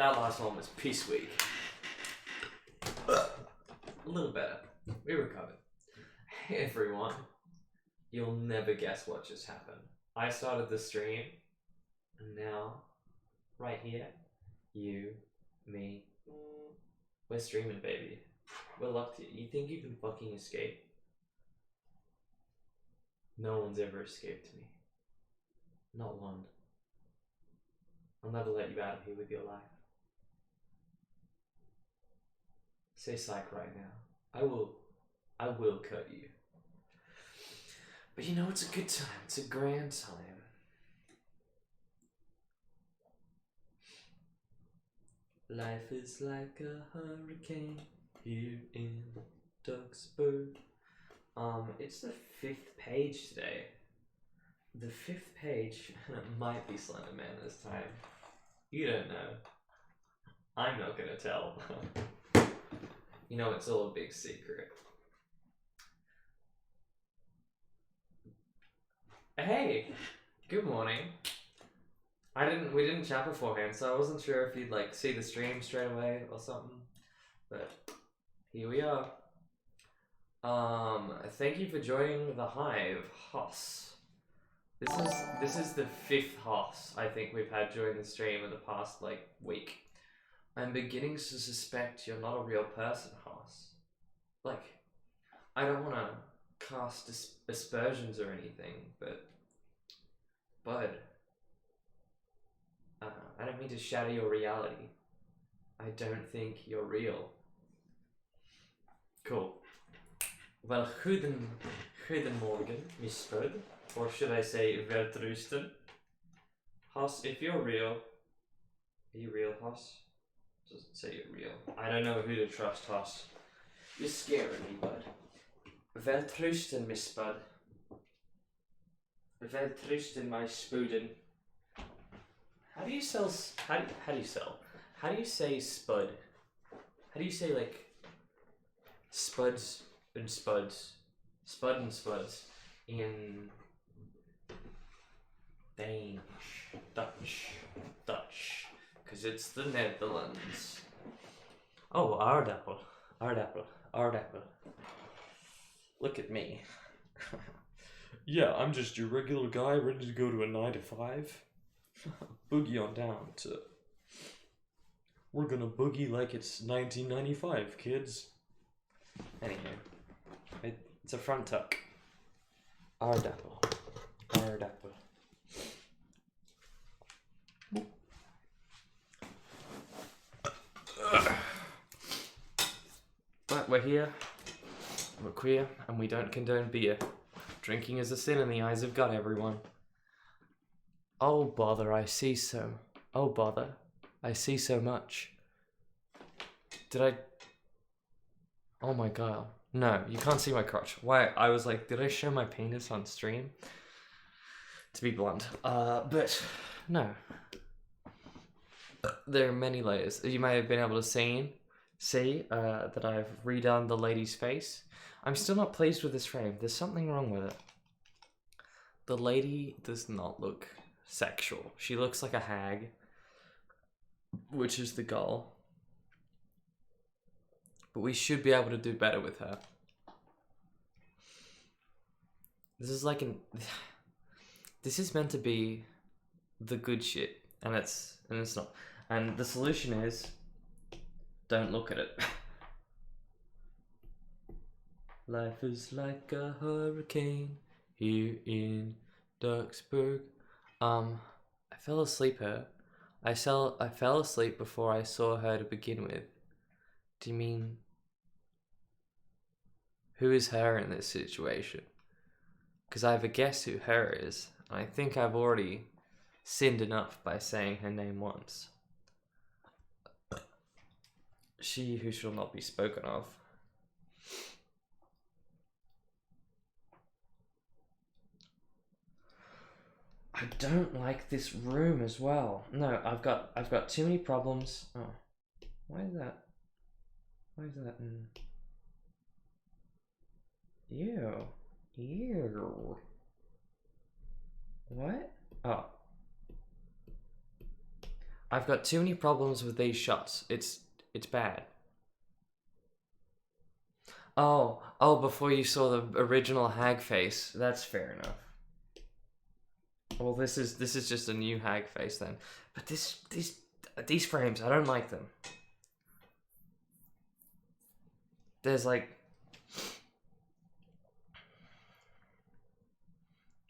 That last one was piss weak. A little better. We recovered. Hey everyone. You'll never guess what just happened. I started the stream, and now, right here, you, me, we're streaming, baby. We're locked here. You think you can fucking escape? No one's ever escaped me. Not one. I'll never let you out of here with your life. Say psych right now. I will cut you. But you know, it's a good time. It's a grand time. Life is like a hurricane here in Duxburg. It's the 5th page today. The 5th page might be Slenderman this time. You don't know. I'm not gonna tell. You know, it's all a big secret. Hey, good morning. We didn't chat beforehand, so I wasn't sure if you'd like see the stream straight away or something. But here we are. Thank you for joining the Hive, Hoss. This is the 5th Hoss I think we've had during the stream in the past like week. I'm beginning to suspect you're not a real person, Hoss. Like, I don't want to cast aspersions or anything, but Bud, I don't mean to shatter your reality. I don't think you're real. Cool. Well, goedemorgen, Miss Spud. Or should I say, Weltrusten. Hoss, if you're real... Are you real, Hoss? Doesn't say you're real. I don't know who to trust, Hoss. You're scaring me, Bud. Weltrusten, Miss Spud. Weltrusten, my Spuden. How do you sell... How do you sell? How do you say Spud? How do you say, like... Spuds and Spuds? Spud and Spuds. In... Danish. Dutch. Because it's the Netherlands. Oh, aardappel. Aardappel. Look at me. Yeah, I'm just your regular guy ready to go to a 9 to 5. Boogie on down to... We're gonna boogie like it's 1995, kids. Anyway. It's a front tuck. Aardappel. But we're here, we're queer, and we don't condone beer. Drinking is a sin in the eyes of God, everyone. Oh bother, I see so. Oh bother, I see so much. Did I... Oh my god. No, you can't see my crotch. Why? I was like, did I show my penis on stream? To be blunt. But no. There are many layers. You may have been able to see that I've redone the lady's face. I'm still not pleased with this frame. There's something wrong with it. The lady does not look sexual. She looks like a hag, which is the goal. But we should be able to do better with her. This is like this is meant to be the good shit, and it's not. And the solution is, don't look at it. Life is like a hurricane here in Duxburg. I fell asleep her. I fell asleep before I saw her to begin with. Do you mean... Who is her in this situation? Because I have a guess who her is. And I think I've already sinned enough by saying her name once. She who shall not be spoken of. I don't like this room as well. No, I've got too many problems. Oh, why is that? Why is that? Ew. What? Oh. I've got too many problems with these shots. It's bad. Oh, before you saw the original hag face. That's fair enough. Well, this is just a new hag face then. But these frames, I don't like them. There's like,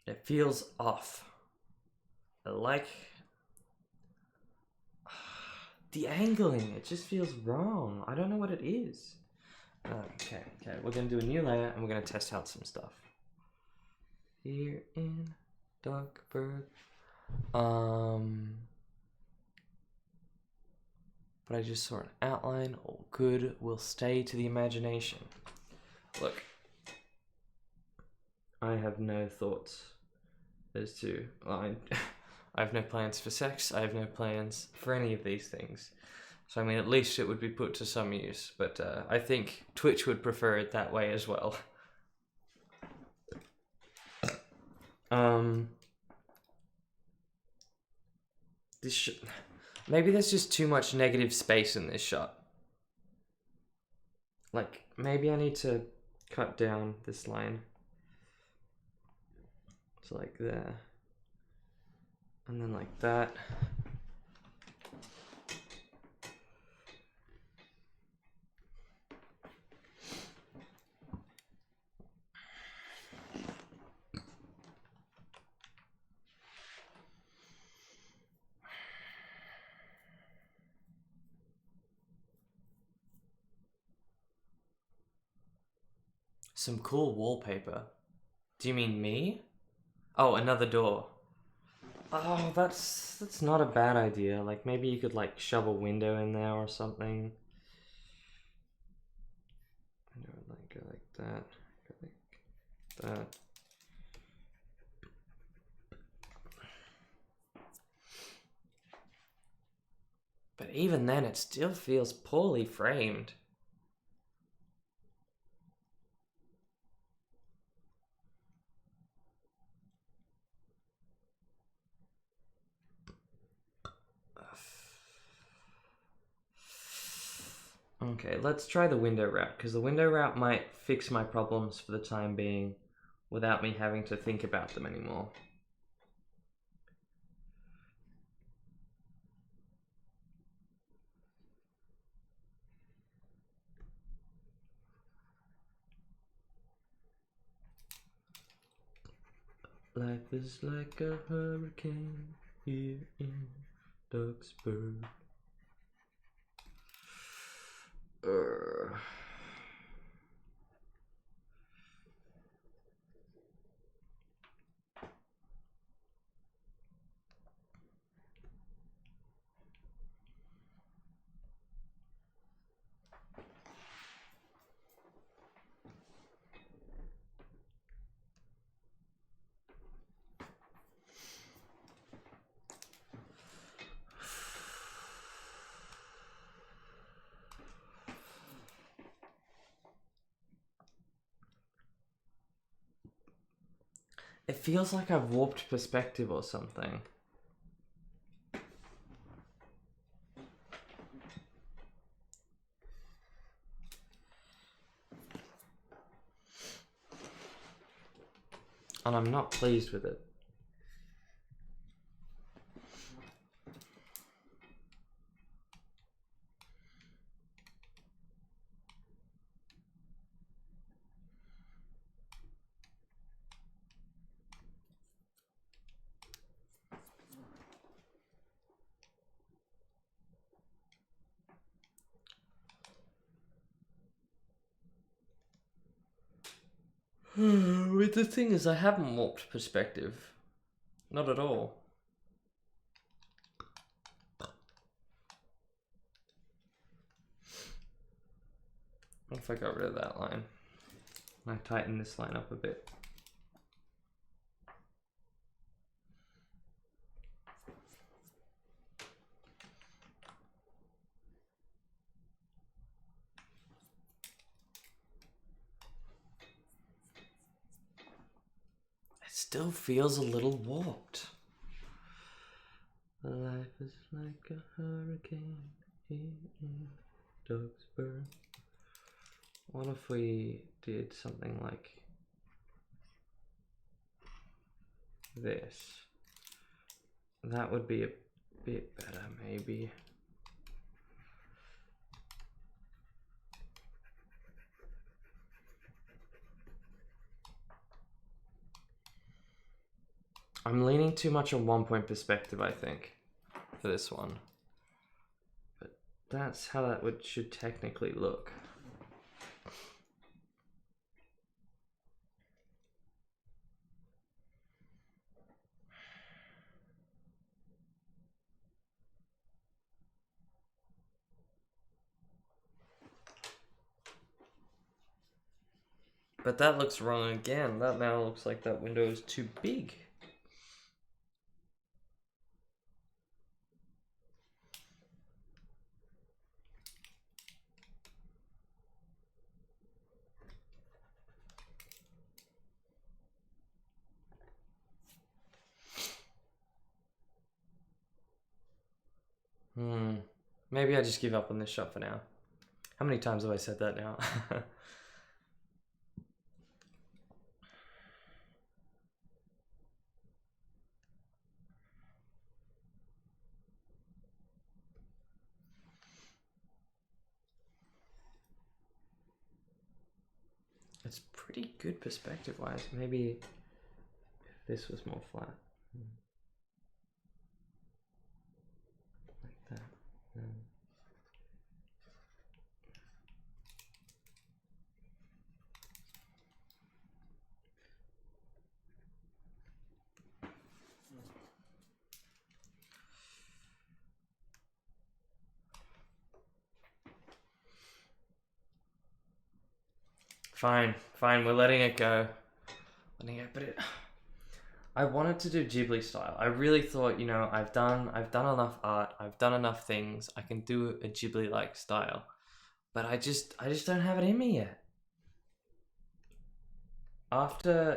it feels off. I like the angling. It just feels wrong. I don't know what it is. Okay. We're gonna do a new layer and we're gonna test out some stuff. Here in Darkburg. But I just saw an outline. All good will stay to the imagination. Look, I have no thoughts as to. I have no plans for sex. I have no plans for any of these things. So I mean, at least it would be put to some use. But I think Twitch would prefer it that way as well. Maybe there's just too much negative space in this shot. Like, maybe I need to cut down this line to like there. And then like that. Some cool wallpaper. Do you mean me? Oh, another door. Oh, that's not a bad idea. Like, maybe you could, like, shove a window in there or something. Like, go like that. Go like that. But even then, it still feels poorly framed. Okay, let's try the window route, because the window route might fix my problems for the time being without me having to think about them anymore. Life is like a hurricane here in Duxburg. It feels like I've warped perspective or something. And I'm not pleased with it. With the thing is, I haven't warped perspective. Not at all. What if I got rid of that line? I tighten this line up a bit. It still feels a little warped. Life is like a hurricane here in Dogsburg. What if we did something like this? That would be a bit better, maybe. I'm leaning too much on 1 point perspective, I think, for this one. But that's how that should technically look. But that looks wrong again. That now looks like that window is too big. Maybe I just give up on this shot for now. How many times have I said that now? It's pretty good perspective-wise. Maybe if this was more flat. Like that. Fine, we're letting it go. But I wanted to do Ghibli style. I really thought, you know, I've done enough art, I've done enough things, I can do a Ghibli-like style. But I just don't have it in me yet.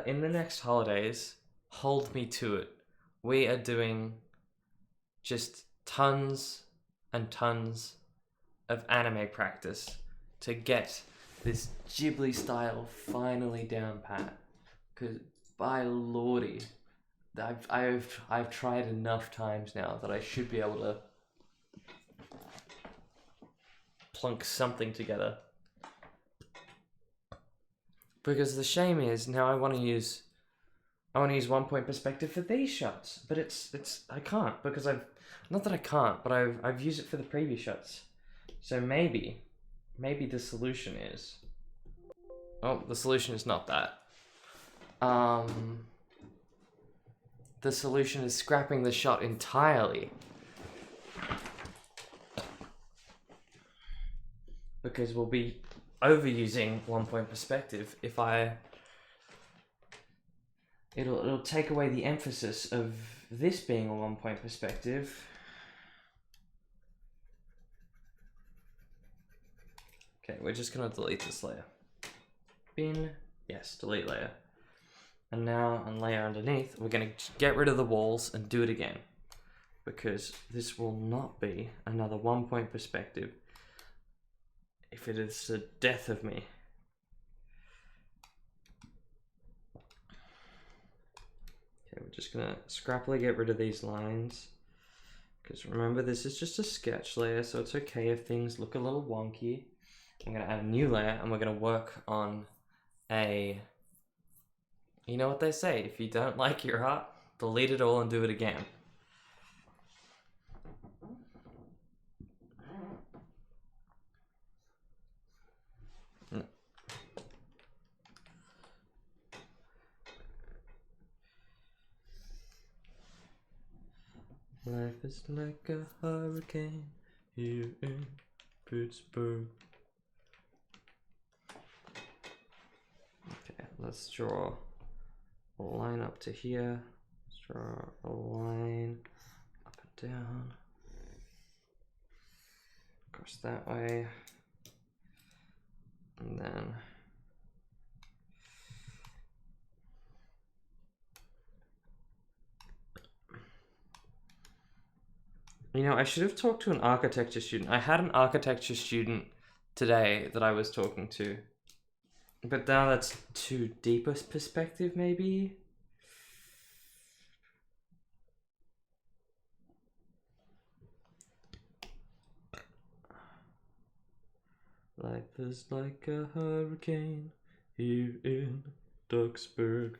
In the next holidays, hold me to it. We are doing just tons and tons of anime practice to get this Ghibli style finally down pat. Cause by lordy, I've tried enough times now that I should be able to plunk something together. Because the shame is now I want to use 1 point perspective for these shots, but I can't because not that I can't, but I've used it for the previous shots. So maybe the solution is, the solution is not that. The solution is scrapping the shot entirely. Because we'll be overusing 1 point perspective if it'll take away the emphasis of this being a 1 point perspective. Okay, we're just gonna delete this layer. Bin, yes, delete layer. And now on layer underneath, we're gonna get rid of the walls and do it again. Because this will not be another 1 point perspective if it is the death of me. Okay, we're just gonna scrappily get rid of these lines. Because remember, this is just a sketch layer, so it's okay if things look a little wonky. I'm gonna add a new layer and we're gonna work on you know what they say, if you don't like your art, delete it all and do it again. Life is like a hurricane here in Pittsburgh. Okay, let's draw a line up to here. Let's draw a line up and down. Across that way. And then You know, I should have talked to an architecture student. I had an architecture student today that I was talking to. But now that's too deep a perspective, maybe? Life is like a hurricane here in Duxburg.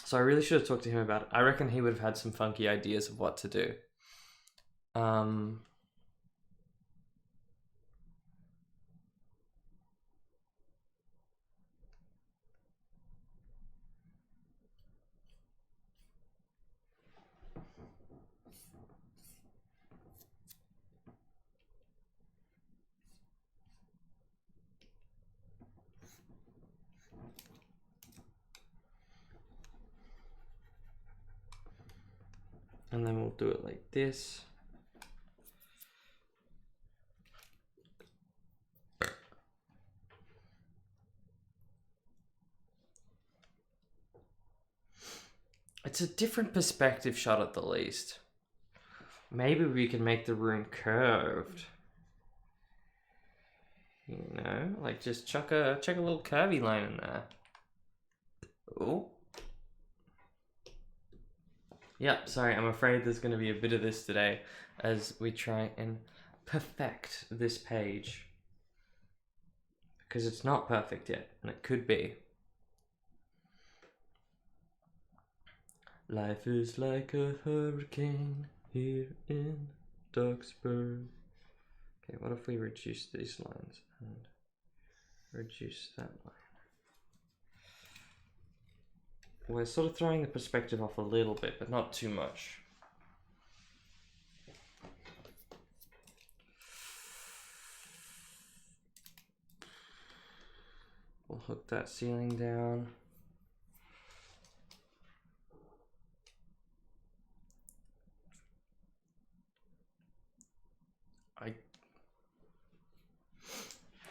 So I really should have talked to him about it. I reckon he would have had some funky ideas of what to do. And then we'll do it like this. It's a different perspective shot at the least. Maybe we can make the room curved. You know, like just chuck a little curvy line in there. Oh. Yep, sorry, I'm afraid there's going to be a bit of this today as we try and perfect this page. Because it's not perfect yet, and it could be. Life is like a hurricane here in Duxburg. Okay, what if we reduce these lines and reduce that line? We're sort of throwing the perspective off a little bit, but not too much. We'll hook that ceiling down.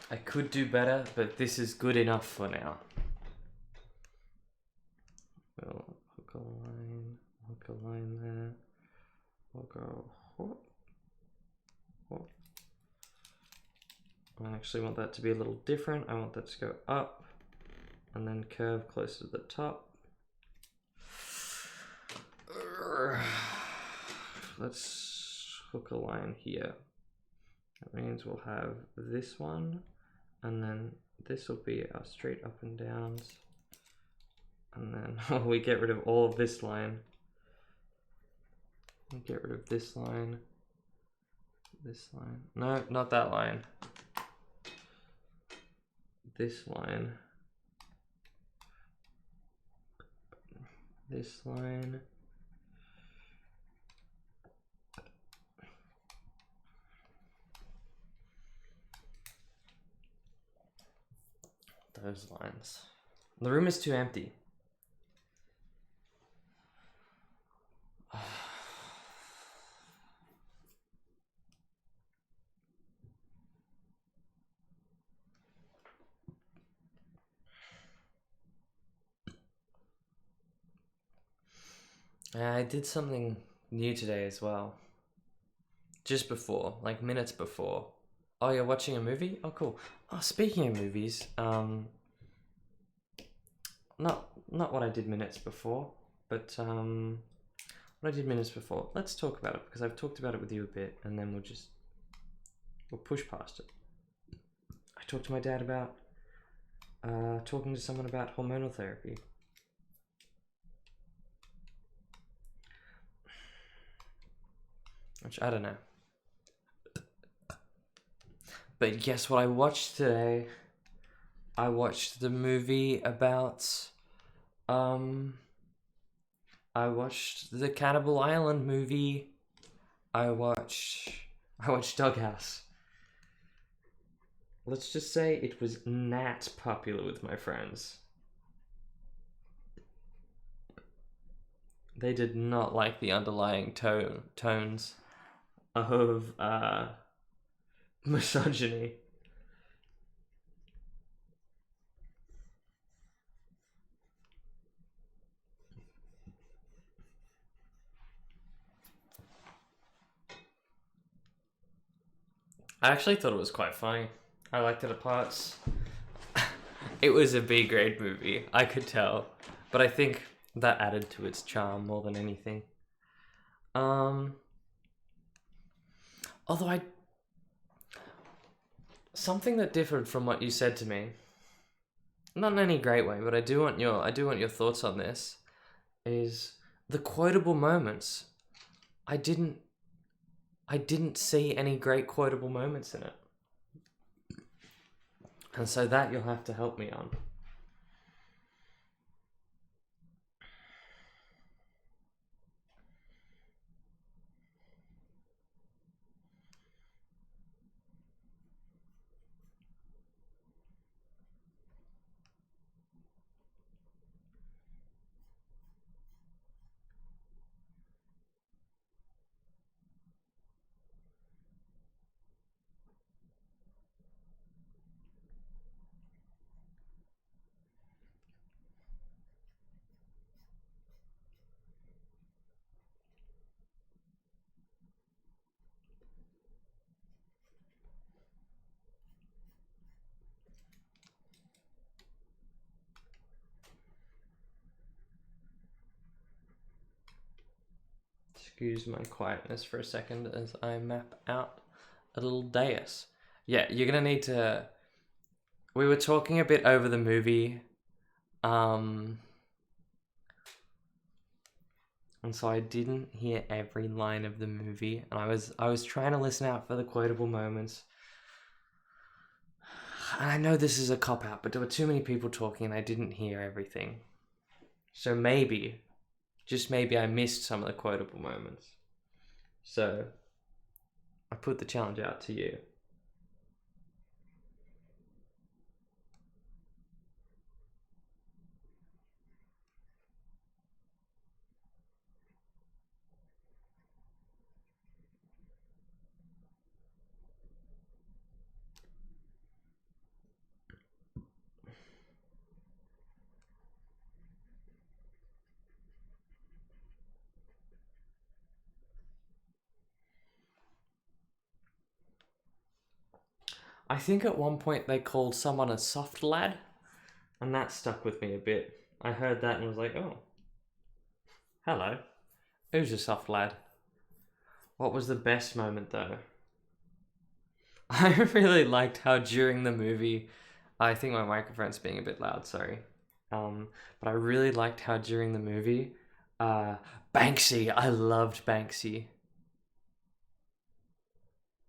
I could do better, but this is good enough for now. We'll hook a line there. We'll go whoop, whoop. I actually want that to be a little different. I want that to go up and then curve closer to the top. Let's hook a line here. That means we'll have this one, and then this will be our straight up and downs. And then we get rid of all of this line. We get rid of this line. This line. No, not that line. This line. This line. Those lines. The room is too empty. I did something new today as well. Just before, like minutes before. Oh, you're watching a movie? Oh, cool. Oh, speaking of movies, not what I did minutes before, but what I did minutes before. Let's talk about it because I've talked about it with you a bit, and then we'll push past it. I talked to my dad about talking to someone about hormonal therapy. Which I don't know. But guess what I watched today? I watched the movie about I watched the Cannibal Island movie. I watched Doghouse. Let's just say it was not popular with my friends. They did not like the underlying tones of misogyny. I actually thought it was quite funny. I liked it at parts. It was a B grade movie, I could tell. But I think that added to its charm more than anything. Um although I something that differed from what you said to me, not in any great way, but I do want your thoughts on this, is the quotable moments. I didn't I didn't see any great quotable moments in it. And so that you'll have to help me on. Excuse my quietness for a second as I map out a little dais. Yeah, you're gonna need to. We were talking a bit over the movie, and so I didn't hear every line of the movie, and I was trying to listen out for the quotable moments. And I know this is a cop out, but there were too many people talking, and I didn't hear everything. So maybe, just maybe, I missed some of the quotable moments. So I put the challenge out to you. I think at one point they called someone a soft lad, and that stuck with me a bit. I heard that and was like, oh, hello. Who's a soft lad? What was the best moment though? I really liked how during the movie, I think my microphone's being a bit loud, sorry. But I really liked how during the movie, Banksy, I loved Banksy.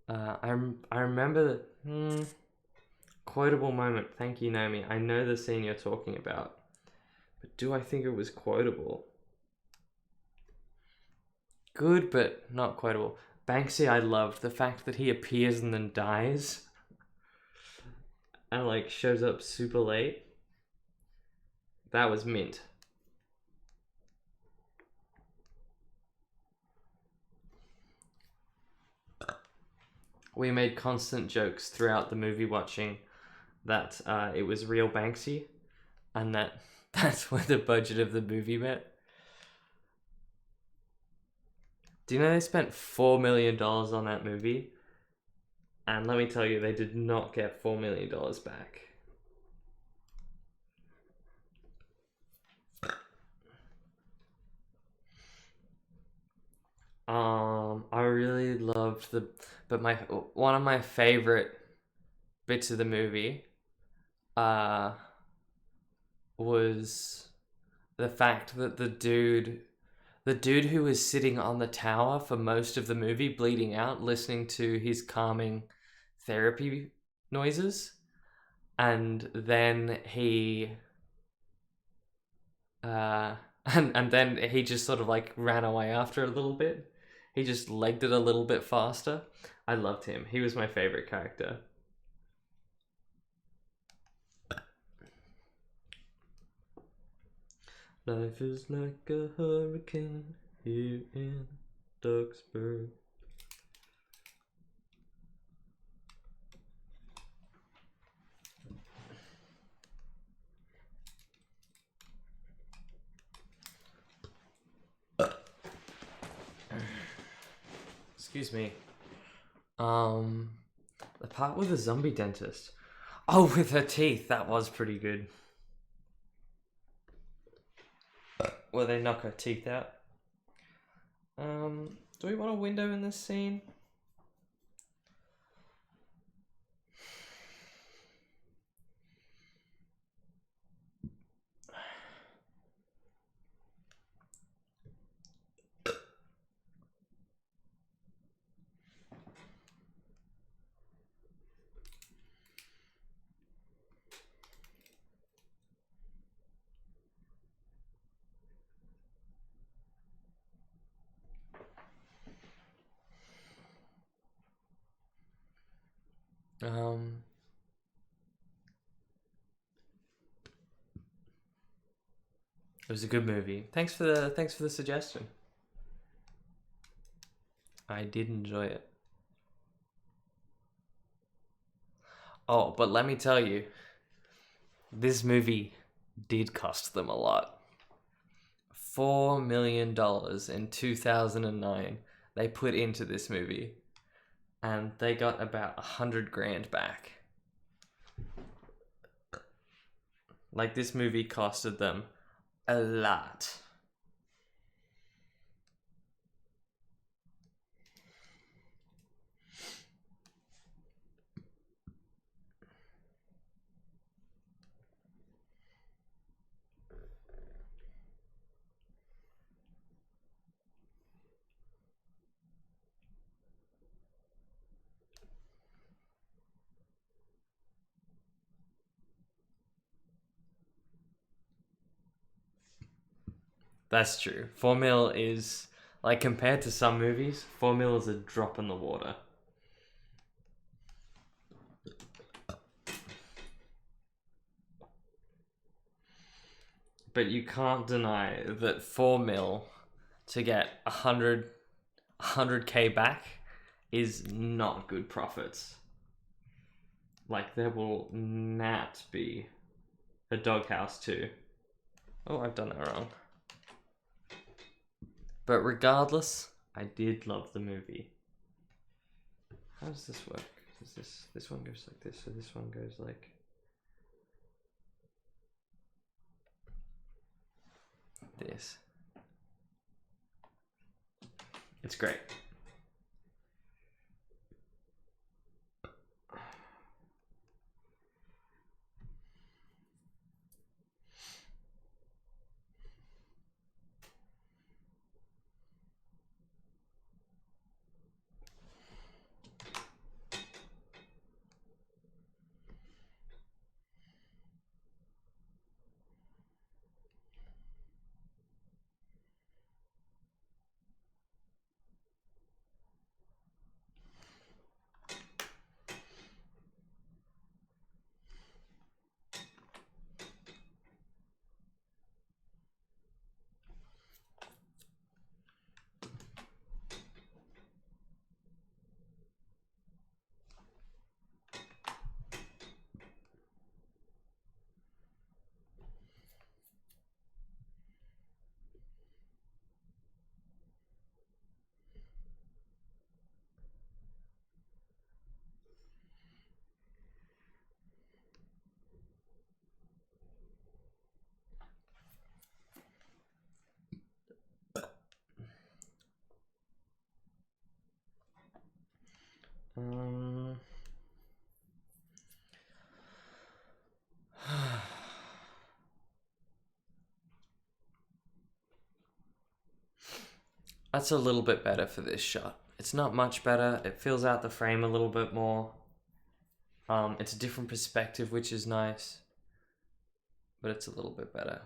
I remember the quotable moment. Thank you, Naomi. I know the scene you're talking about, but do I think it was quotable? Good, but not quotable. Banksy, I loved the fact that he appears and then dies, and like shows up super late. That was mint. We made constant jokes throughout the movie watching that it was real Banksy, and that's where the budget of the movie met. Do you know they spent $4 million on that movie? And let me tell you, they did not get $4 million back. I really loved but one of my favorite bits of the movie, was the fact that the dude who was sitting on the tower for most of the movie, bleeding out, listening to his calming therapy noises, and then he, and then he just sort of like ran away after a little bit. He just legged it a little bit faster. I loved him. He was my favorite character. Life is like a hurricane here in Duxbury. Excuse me. part with the zombie dentist. Oh, with her teeth. That was pretty good. Where they knock her teeth out. Do we want a window in this scene? It was a good movie. Thanks for the suggestion. I did enjoy it. Oh, but let me tell you, this movie did cost them a lot. $4 million in 2009 they put into this movie, and they got about 100 grand back. Like, this movie costed them a lot. That's true. 4 mil is, like, compared to some movies, 4 mil is a drop in the water. But you can't deny that 4 mil to get 100k back is not good profits. Like, there will not be a Doghouse 2. Oh, I've done it wrong. But regardless, I did love the movie. How does this work? Does this one goes like this, so this one goes like this. It's great. That's a little bit better for this shot. It's not much better. It fills out the frame a little bit more. It's a different perspective, which is nice. But it's a little bit better.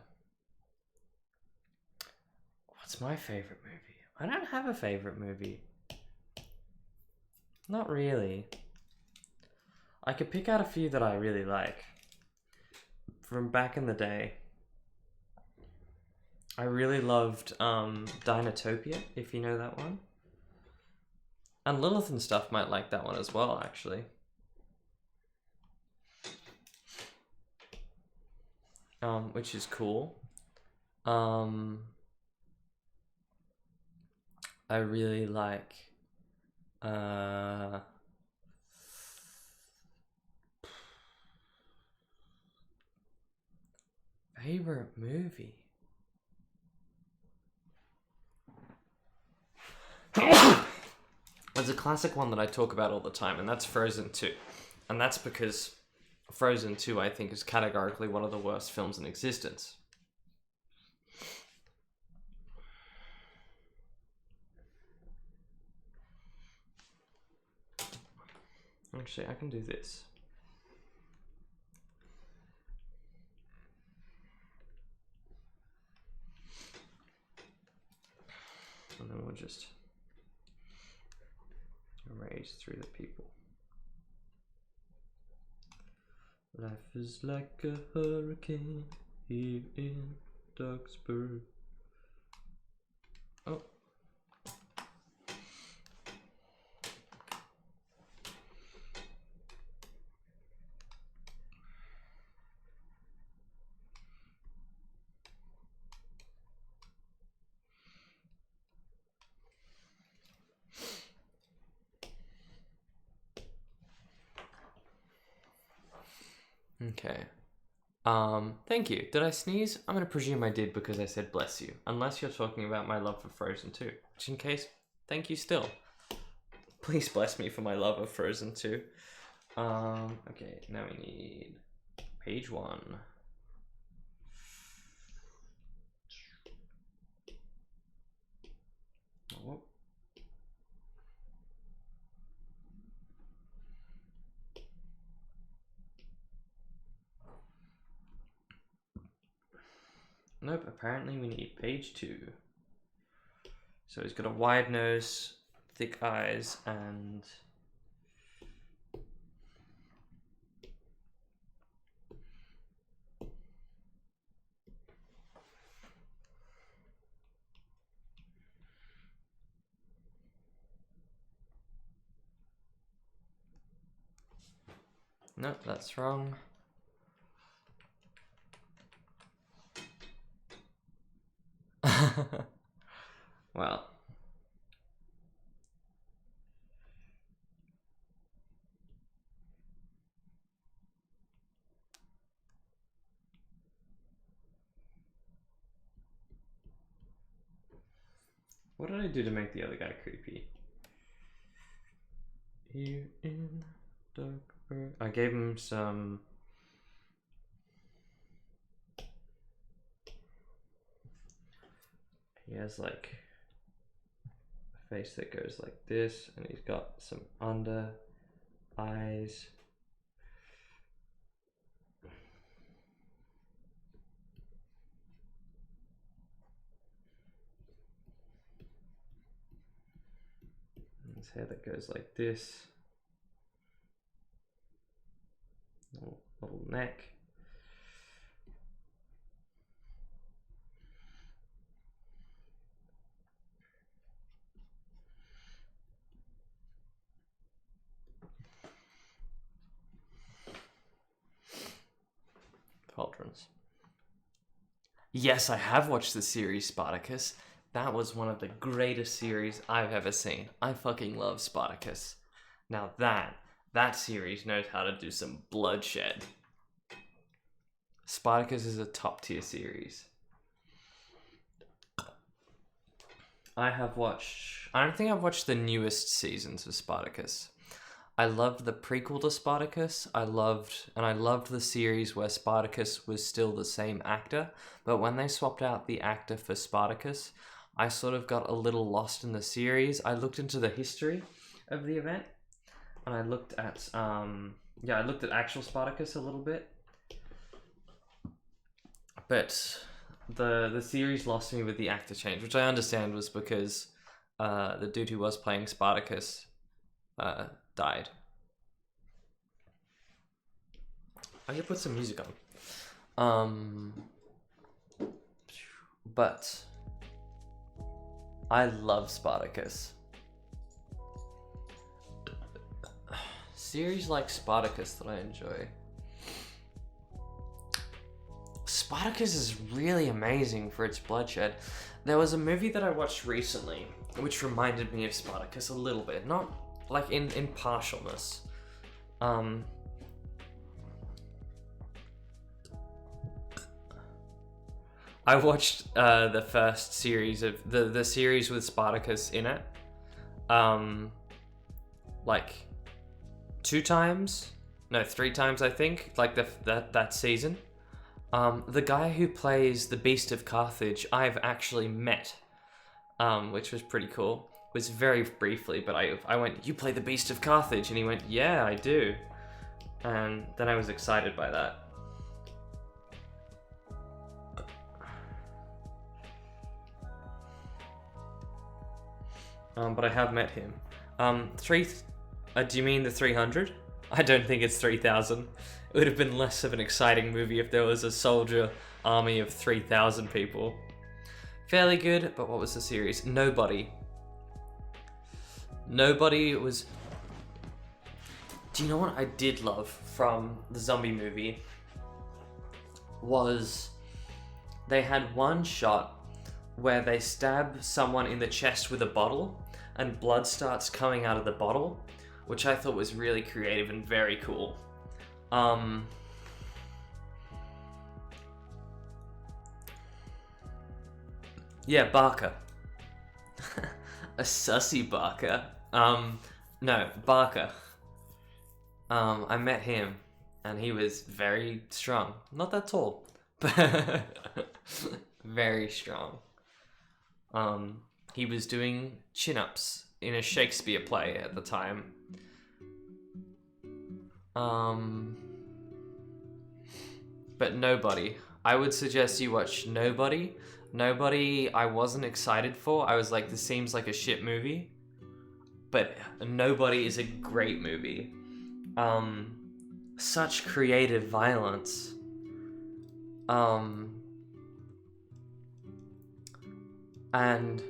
What's my favorite movie? I don't have a favorite movie. Not really. I could pick out a few that I really like. From back in the day. I really loved Dinotopia, if you know that one. And Lilith and stuff might like that one as well, actually. Which is cool. I really like Favorite movie? There's a classic one that I talk about all the time, and that's Frozen 2. And that's because Frozen 2, I think, is categorically one of the worst films in existence. Actually, I can do this. And then we'll just erase through the people. Life is like a hurricane here in Duxbury. Oh. Okay. Thank you. Did I sneeze? I'm gonna presume I did because I said bless you. Unless you're talking about my love for Frozen 2. Which in case, thank you still. Please bless me for my love of Frozen 2. Okay, now we need page 1. Oh. Nope, apparently we need page 2. So he's got a wide nose, thick eyes, and nope, that's wrong. Well. What did I do to make the other guy creepy? Here in Duxbury. I gave him some... He has like a face that goes like this, and he's got some under eyes. And his hair that goes like this. Little neck. Cauldrons. Yes, I have watched the series Spartacus. That was one of the greatest series I've ever seen. I fucking love Spartacus. Now that series knows how to do some bloodshed. Spartacus is a top tier series. I don't think I've watched the newest seasons of Spartacus. I loved the prequel to Spartacus. I loved the series where Spartacus was still the same actor, but when they swapped out the actor for Spartacus, I sort of got a little lost in the series. I looked into the history of the event, and I looked at actual Spartacus a little bit. But the series lost me with the actor change, which I understand was because the dude who was playing Spartacus died. I could put some music on. But I love Spartacus. Series like Spartacus that I enjoy. Spartacus is really amazing for its bloodshed. There was a movie that I watched recently which reminded me of Spartacus a little bit, not like in partialness. I watched the first series of the series with Spartacus in it, like 3 times, I think, like that season. The guy who plays the Beast of Carthage, I've actually met, which was pretty cool. It was very briefly, but I went, "You play the Beast of Carthage?" And he went, "Yeah, I do." And then I was excited by that. But I have met him. Do you mean the 300? I don't think it's 3,000. It would have been less of an exciting movie if there was a soldier army of 3,000 people. Fairly good, but what was the series? Nobody. Nobody was... Do you know what I did love from the zombie movie? Was they had one shot where they stab someone in the chest with a bottle and blood starts coming out of the bottle, which I thought was really creative and very cool. Yeah, Barker. A sussy Barker. No, Barker. I met him, and he was very strong. Not that tall, but very strong. He was doing chin-ups in a Shakespeare play at the time. But Nobody. I would suggest you watch Nobody. Nobody I wasn't excited for. I was like, this seems like a shit movie. But Nobody is a great movie. Such creative violence. And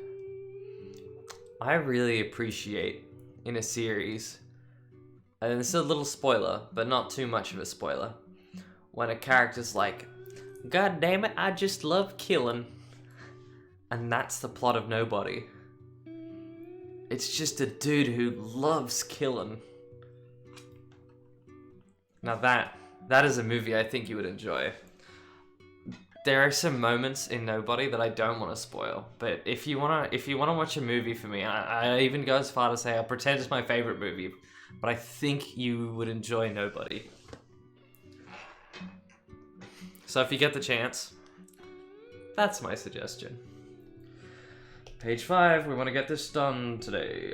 I really appreciate in a series, and this is a little spoiler, but not too much of a spoiler, when a character's like, "God damn it, I just love killing." And that's the plot of Nobody. It's just a dude who loves killing. Now that is a movie I think you would enjoy. There are some moments in Nobody that I don't want to spoil, but if you wanna watch a movie for me, I even go as far to say I'll pretend it's my favorite movie, but I think you would enjoy Nobody. So if you get the chance, that's my suggestion. Page 5, we want to get this done today.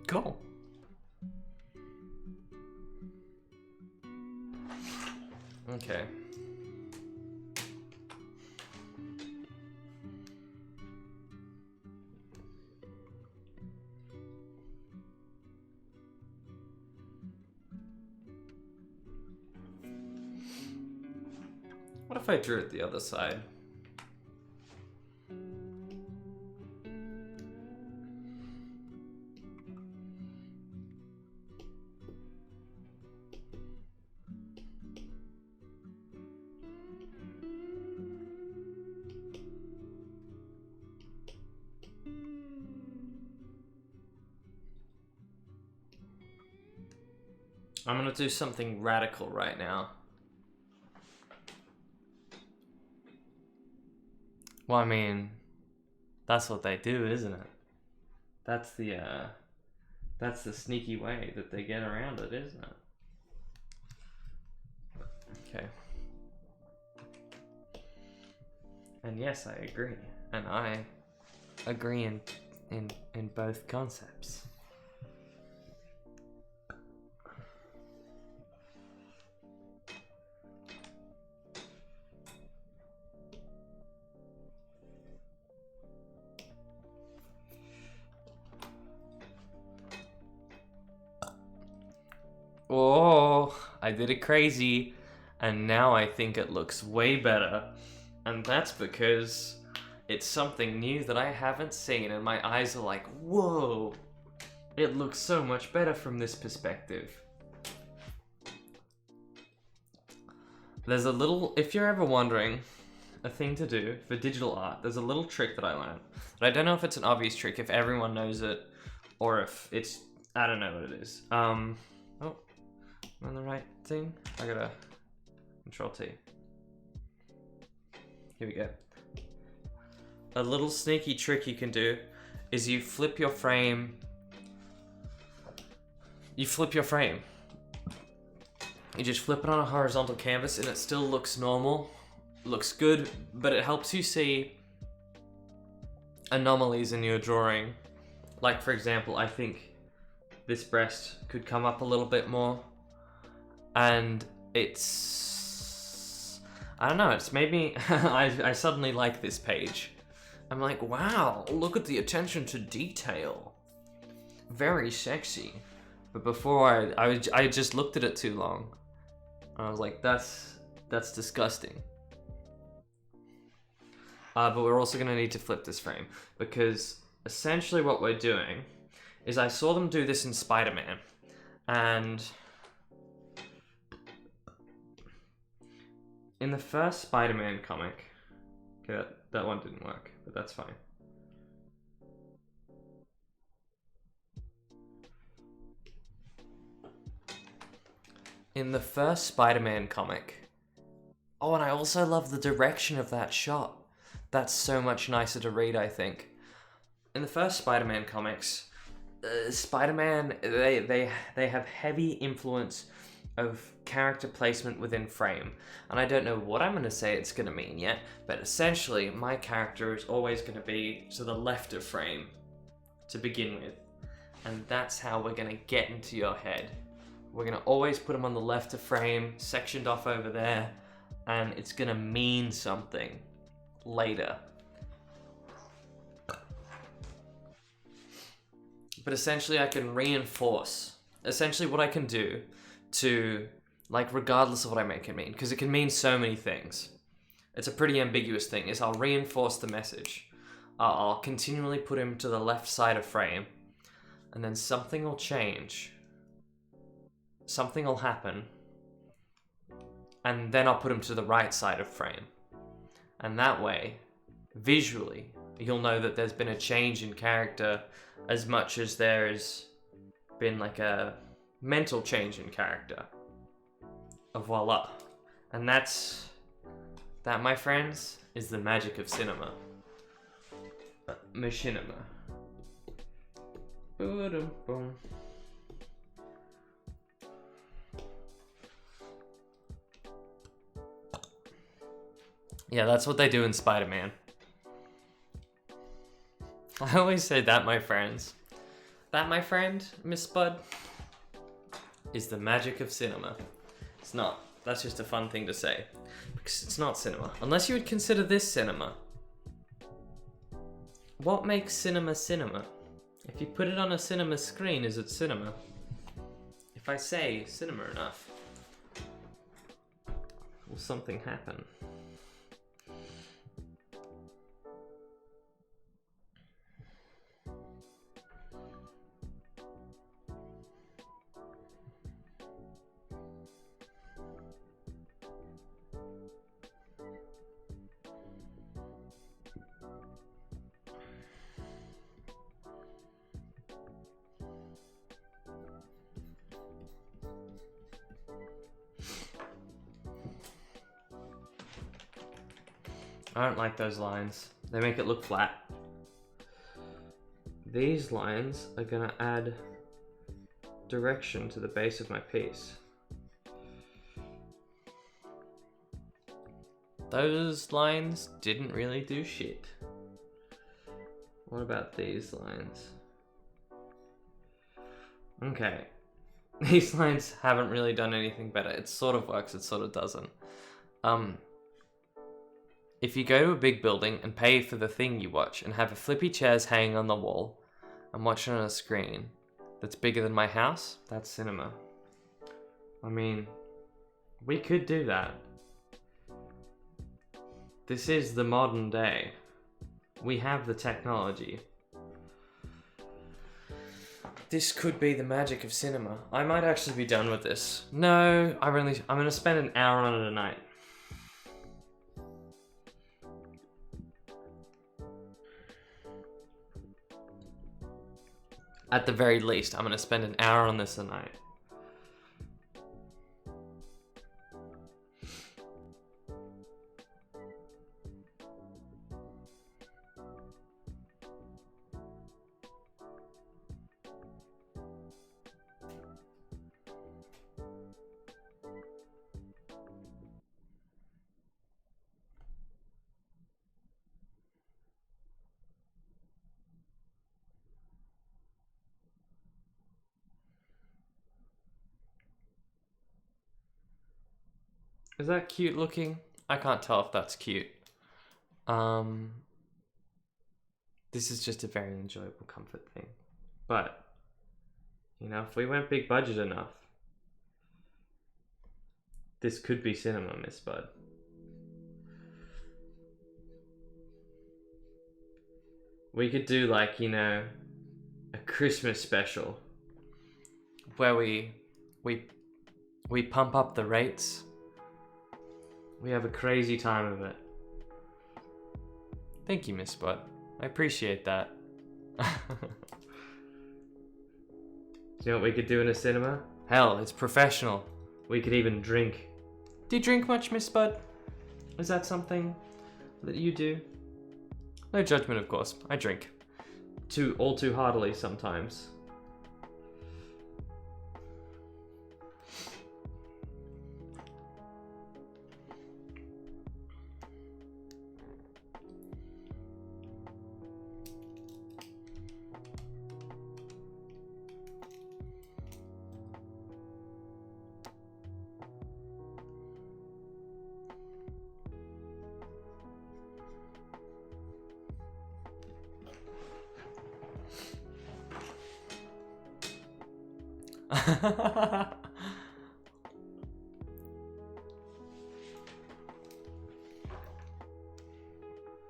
Cool. Okay. What if I drew it the other side? I'm gonna do something radical right now. Well, I mean, that's what they do, isn't it? That's the sneaky way that they get around it, isn't it? Okay. And yes, I agree. And I agree in both concepts. Oh, I did it crazy, and now I think it looks way better. And that's because it's something new that I haven't seen, and my eyes are like, whoa, it looks so much better from this perspective. There's a little, if you're ever wondering, a thing to do for digital art, there's a little trick that I learned. But I don't know if it's an obvious trick, if everyone knows it, or if it's, I don't know what it is. On the right thing? I gotta Control T. Here we go. A little sneaky trick you can do is you flip your frame. You flip your frame. You just flip it on a horizontal canvas and it still looks normal. Looks good, but it helps you see anomalies in your drawing. Like, for example, I think this breast could come up a little bit more. And it's... I don't know, it's made me... I suddenly like this page. I'm like, wow, look at the attention to detail. Very sexy. But before, I just looked at it too long. I was like, that's disgusting. But we're also going to need to flip this frame. Because essentially what we're doing is I saw them do this in Spider-Man. And in the first Spider-Man comic... Okay, that one didn't work, but that's fine. In the first Spider-Man comic... Oh, and I also love the direction of that shot. That's so much nicer to read, I think. In the first Spider-Man comics, Spider-Man, they have heavy influence of character placement within frame. And I don't know what I'm going to say it's going to mean yet, but essentially my character is always going to be to the left of frame to begin with. And that's how we're going to get into your head. We're going to always put them on the left of frame, sectioned off over there, and it's going to mean something later. But essentially I can reinforce. Essentially what I can do to, like, regardless of what I make it mean, because it can mean so many things. It's a pretty ambiguous thing, is I'll reinforce the message. I'll continually put him to the left side of frame, and then something will change. Something will happen, and then I'll put him to the right side of frame. And that way, visually, you'll know that there's been a change in character as much as there's been like a mental change in character. Voila. And that, my friends, is the magic of cinema. Machinima. Boom. Yeah, that's what they do in Spider-Man. I always say that, my friends. That, my friend, Miss Spud, is the magic of cinema. It's not. That's just a fun thing to say. Because it's not cinema. Unless you would consider this cinema. What makes cinema cinema? If you put it on a cinema screen, is it cinema? If I say cinema enough, will something happen? I don't like those lines. They make it look flat. These lines are gonna add direction to the base of my piece. Those lines didn't really do shit. What about these lines? Okay. These lines haven't really done anything better. It sort of works, it sort of doesn't. If you go to a big building and pay for the thing you watch and have a flippy chairs hanging on the wall and watch it on a screen that's bigger than my house, that's cinema. I mean, we could do that. This is the modern day. We have the technology. This could be the magic of cinema. I might actually be done with this. No, I'm gonna spend an hour on it a night. At the very least, I'm gonna spend an hour on this a night. Is that cute looking? I can't tell if that's cute. This is just a very enjoyable comfort thing. But, you know, if we went big budget enough, this could be cinema, Miss Bud. We could do like, you know, a Christmas special where we pump up the rates. We have a crazy time of it. Thank you, Miss Bud. I appreciate that. Do you know what we could do in a cinema? Hell, it's professional. We could even drink. Do you drink much, Miss Bud? Is that something that you do? No judgment, of course. I drink. All too heartily sometimes.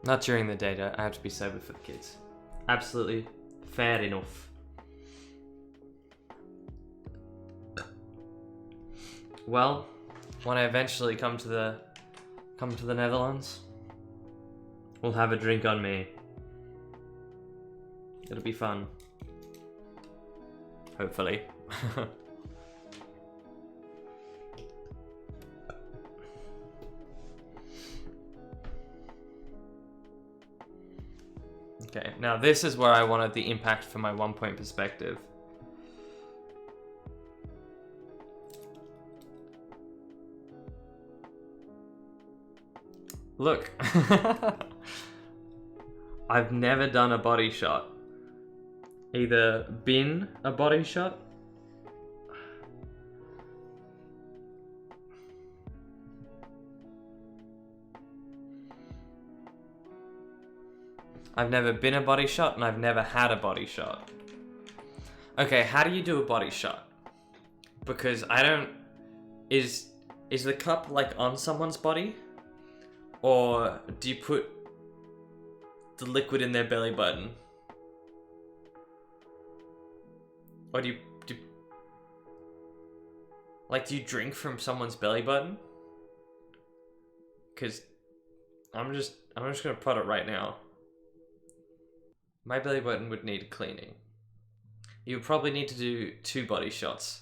Not during the day, I have to be sober for the kids. Absolutely fair enough. Well, when I eventually come to the Netherlands, we'll have a drink on me. It'll be fun. Hopefully. Okay, now this is where I wanted the impact for my 1 point perspective. Look. I've never done a body shot. Either been a body shot. I've never been a body shot and I've never had a body shot. Okay, how do you do a body shot? Because I don't... Is the cup like on someone's body? Or do you put the liquid in their belly button? Or do you do you drink from someone's belly button? Cause I'm just gonna put it right now. My belly button would need cleaning. You would probably need to do 2 body shots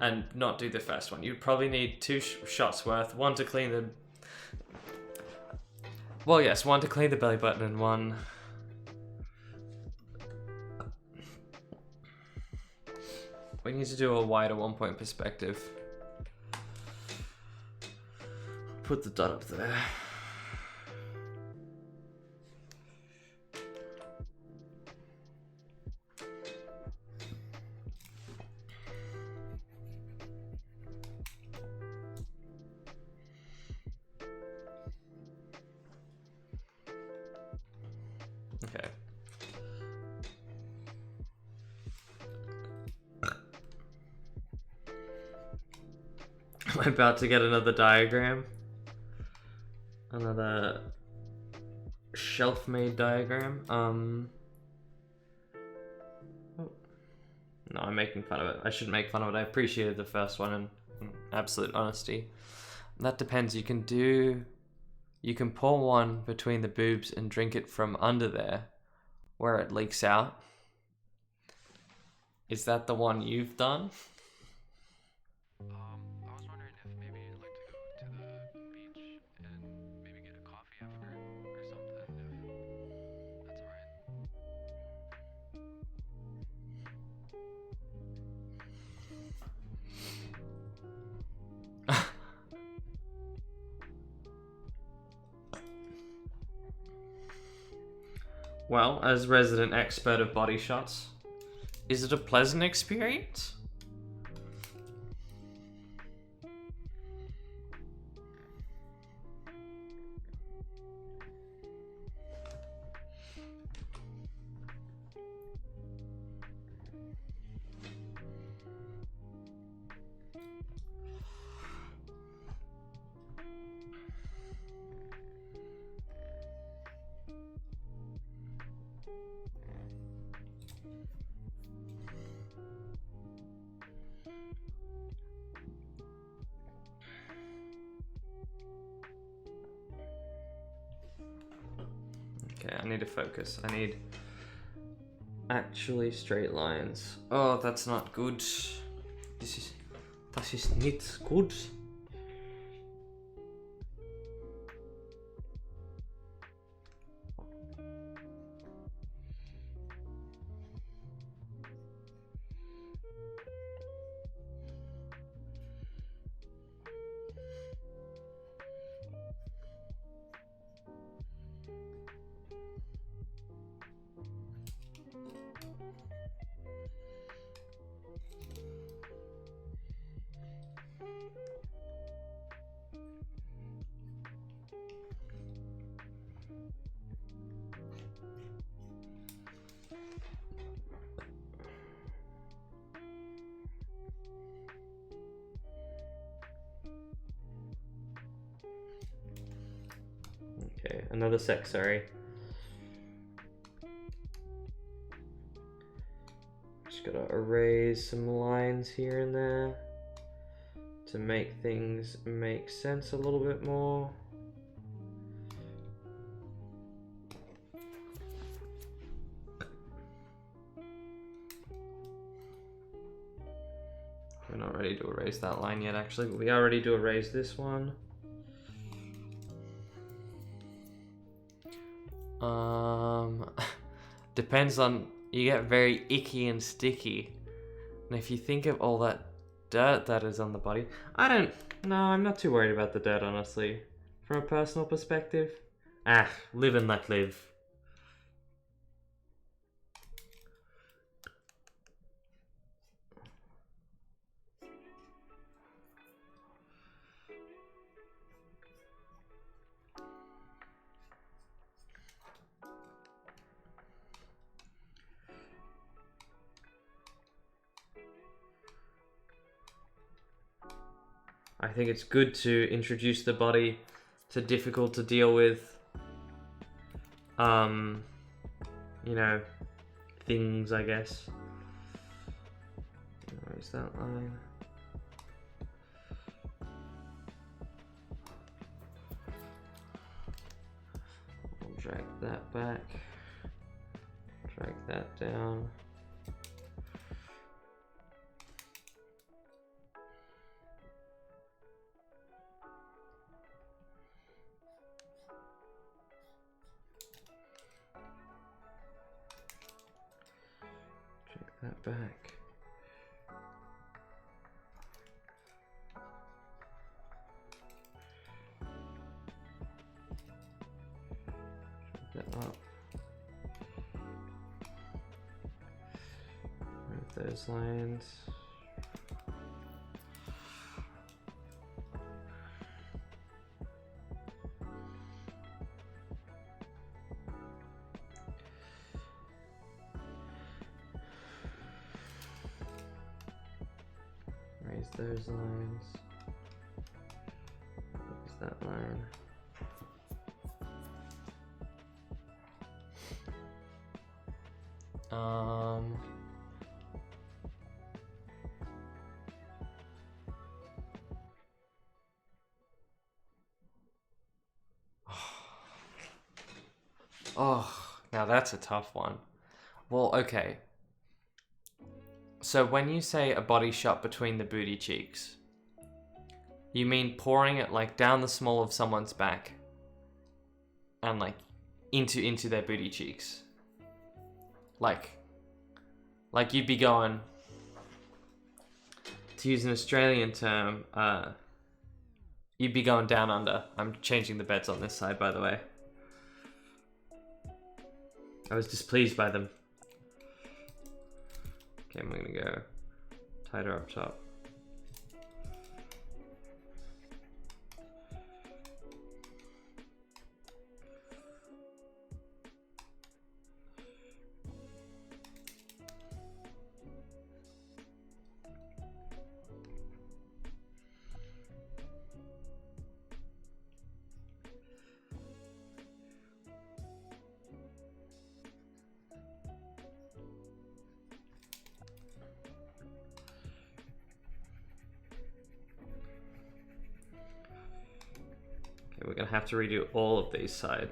and not do the first one. You'd probably need 2 shots worth, one to clean the... Well, yes, one to clean the belly button and one... We need to do a wider 1 point perspective. Put the dot up there. Okay. Am I about to get another diagram? Another shelf-made diagram? Oh. No, I'm making fun of it. I shouldn't make fun of it. I appreciated the first one in absolute honesty. That depends. You can pour one between the boobs and drink it from under there, where it leaks out. Is that the one you've done? I was wondering if maybe you'd like to go to the beach and maybe get a coffee after or something, if that's alright. Well, as resident expert of body shots, is it a pleasant experience? Okay, I need to focus. I need actually straight lines. Oh, that's not good. Das ist nicht gut. Okay, another sec, sorry. Just gotta erase some lines here and there to make things make sense a little bit more. We're not ready to erase that line yet, actually, but we are ready to erase this one. Depends on, you get very icky and sticky. And if you think of all that dirt that is on the body, no, I'm not too worried about the dirt, honestly. From a personal perspective, live and let live. I think it's good to introduce the body to difficult to deal with, you know, things, I guess. Erase that line. I'll drag that back. Drag that down. That back. That up. Move those lines. Raise those lines. Raise that line. Oh, now that's a tough one. Well, okay. So when you say a body shot between the booty cheeks, you mean pouring it like down the small of someone's back and like into their booty cheeks. Like you'd be going, to use an Australian term, you'd be going down under. I'm changing the beds on this side, by the way. I was displeased by them. Okay, I'm gonna go tighter up top. We're gonna have to redo all of these side.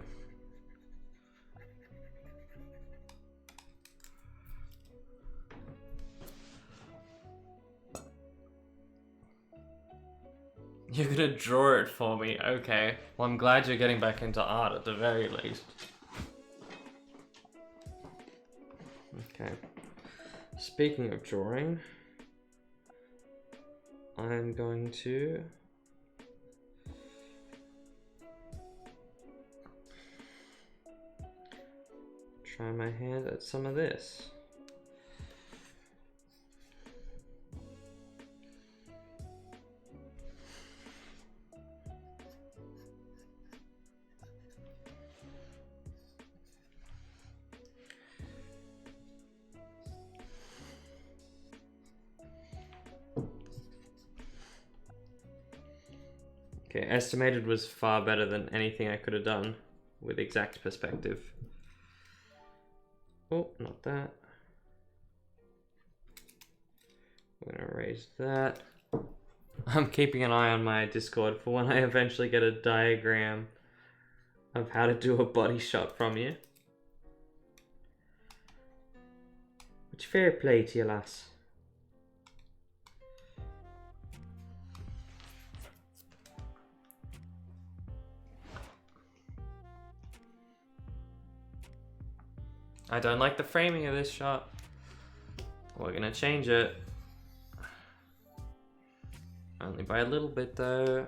You're gonna draw it for me, okay. Well, I'm glad you're getting back into art at the very least. Okay. Speaking of drawing, I'm going to try my hand at some of this. Okay, estimated was far better than anything I could have done with exact perspective. Oh, not that. I'm gonna erase that. I'm keeping an eye on my Discord for when I eventually get a diagram of how to do a body shot from you. Which fair play to you, lass. I don't like the framing of this shot. We're gonna change it. Only by a little bit though.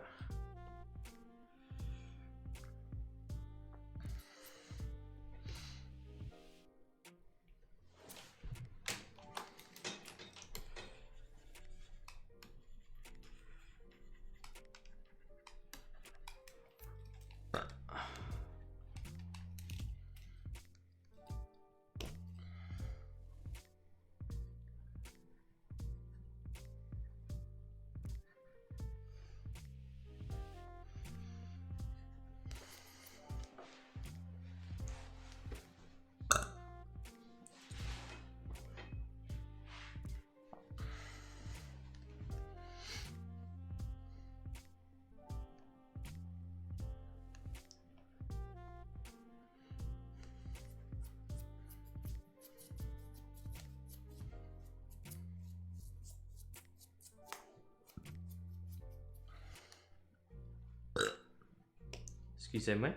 Excusez-moi.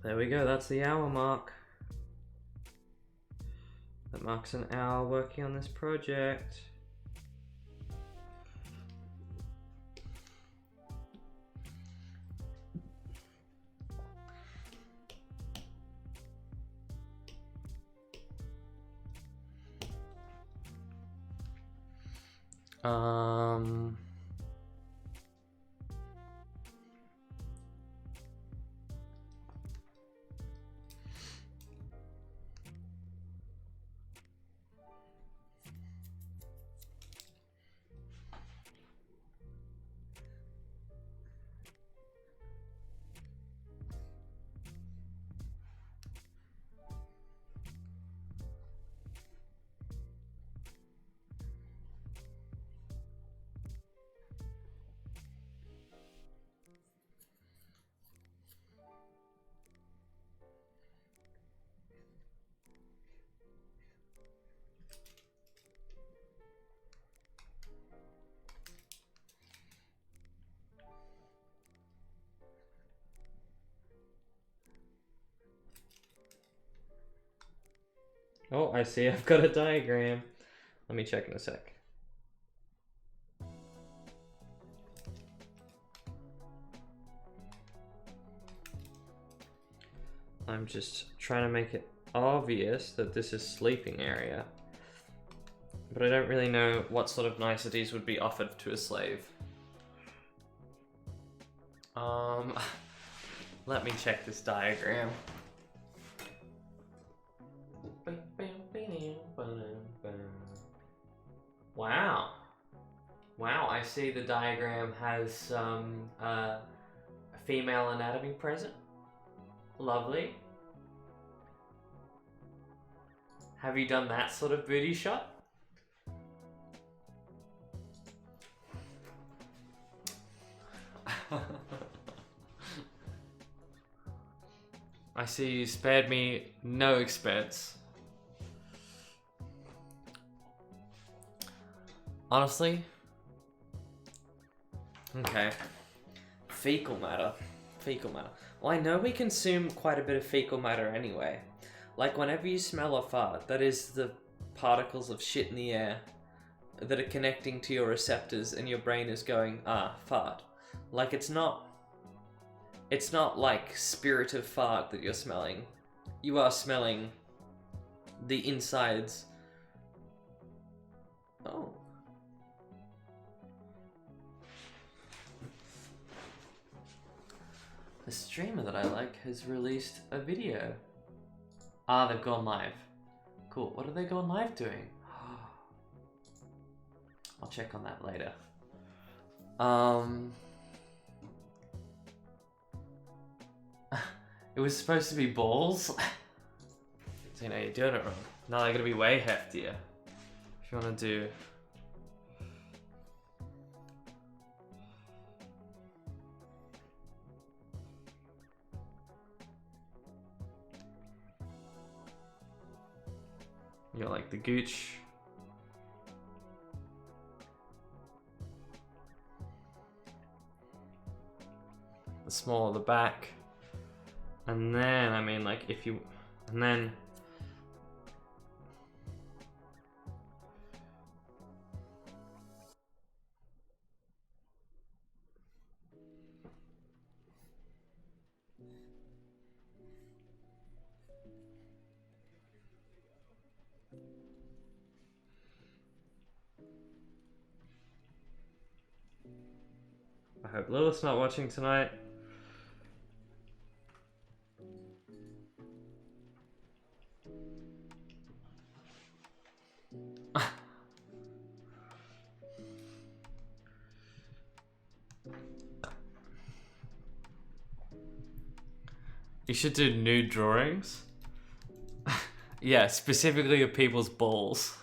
There we go, that's the hour mark. That marks an hour working on this project. Um... Oh, I see, I've got a diagram. Let me check in a sec. I'm just trying to make it obvious that this is sleeping area. But I don't really know what sort of niceties would be offered to a slave. Let me check this diagram. Wow. Wow, I see the diagram has some female anatomy present. Lovely. Have you done that sort of booty shot? I see you spared me no expense. Honestly? Okay. Fecal matter. Fecal matter. Well, I know we consume quite a bit of fecal matter anyway. Like, whenever you smell a fart, that is the particles of shit in the air that are connecting to your receptors, and your brain is going, ah, fart. Like, it's not like spirit of fart that you're smelling. You are smelling the insides. Oh. A streamer that I like has released a video. Ah, they've gone live. Cool. What are they going live doing? I'll check on that later. It was supposed to be balls. So, you know, you're doing it wrong. No, they're gonna be way heftier. If you wanna do... You got like the gooch. The smaller the back. And then, I mean, like, if you... And then... I hope Lilith's not watching tonight. You should do nude drawings. Yeah, specifically of people's balls.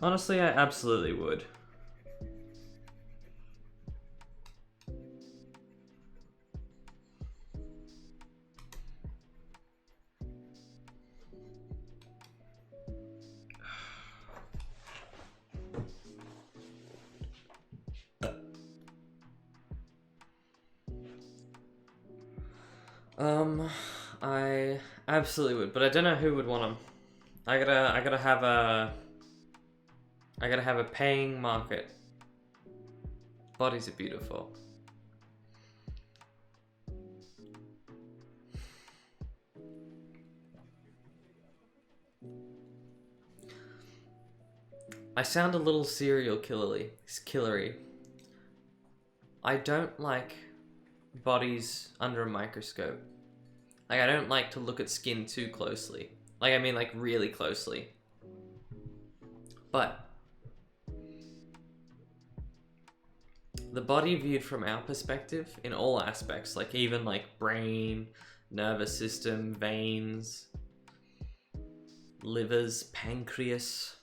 Honestly, I absolutely would. I absolutely would, but I don't know who would want them. I gotta have a paying market. Bodies are beautiful. I sound a little serial killery. I don't like bodies under a microscope. Like, I don't like to look at skin too closely. Like, I mean, like, really closely. But the body viewed from our perspective in all aspects, like even like brain, nervous system, veins, livers, pancreas,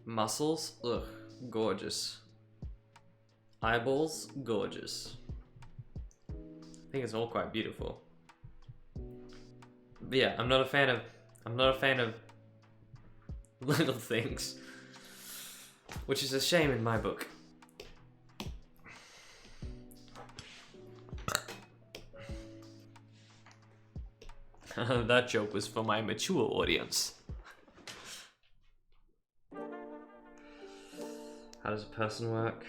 muscles, ugh, gorgeous. Eyeballs, gorgeous. I think it's all quite beautiful. But yeah, I'm not a fan of little things, which is a shame in my book. That joke was for my mature audience. How does a person work?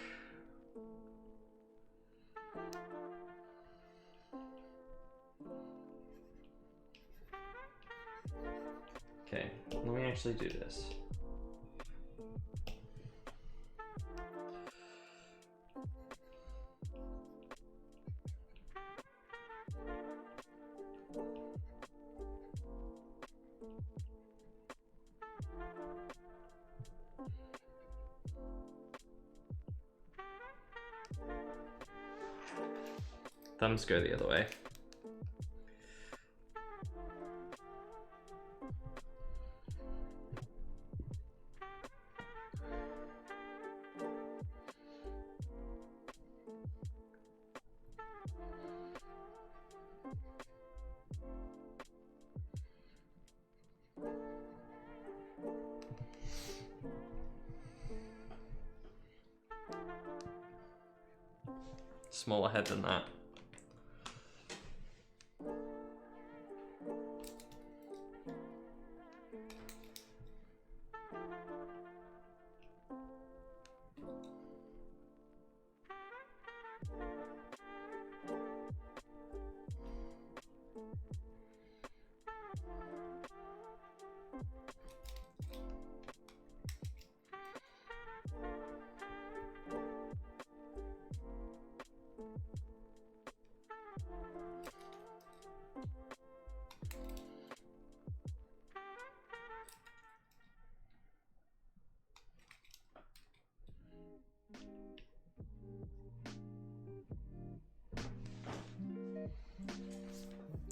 Okay, let me actually do this. Thumbs go the other way. smaller head than that.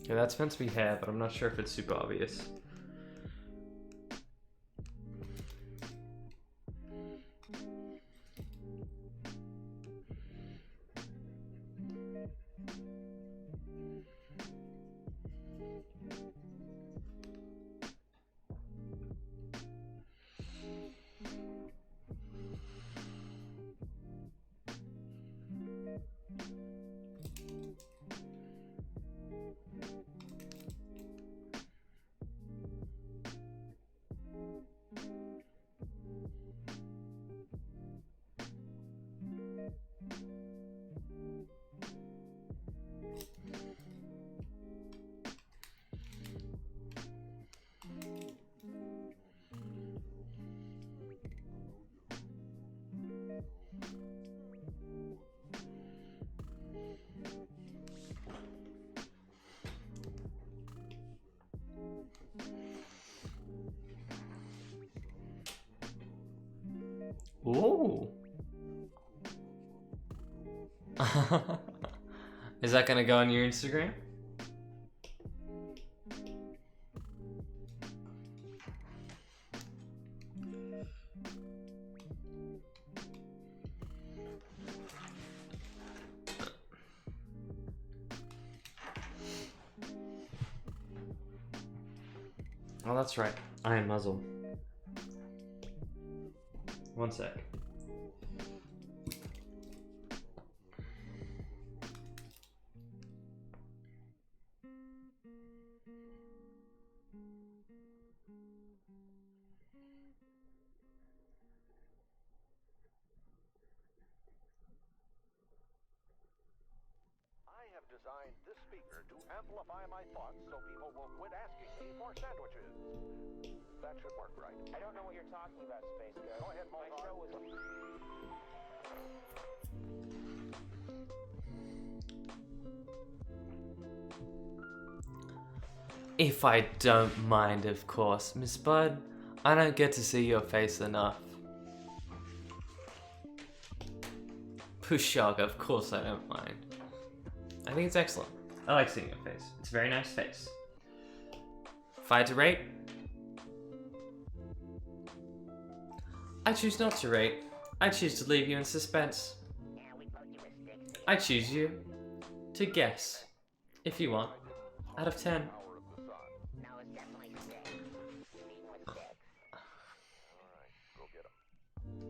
Yeah, that's meant to be hair, but I'm not sure if it's super obvious. Ooh. Is that gonna go on your Instagram? Oh, that's right. I am Muslim. One sec. I have designed this speaker to amplify my thoughts so people will quit asking me for sandwiches. That should work, right? I don't know what you're talking about, Space Ghost. Go ahead, My Mozart. show was... If I don't mind, of course. Miss Bud, I don't get to see your face enough. Pushog, of course I don't mind. I think it's excellent. I like seeing your face. It's a very nice face. If I had to rate, I choose not to rate. I choose to leave you in suspense. I choose you to guess, if you want, out of 10.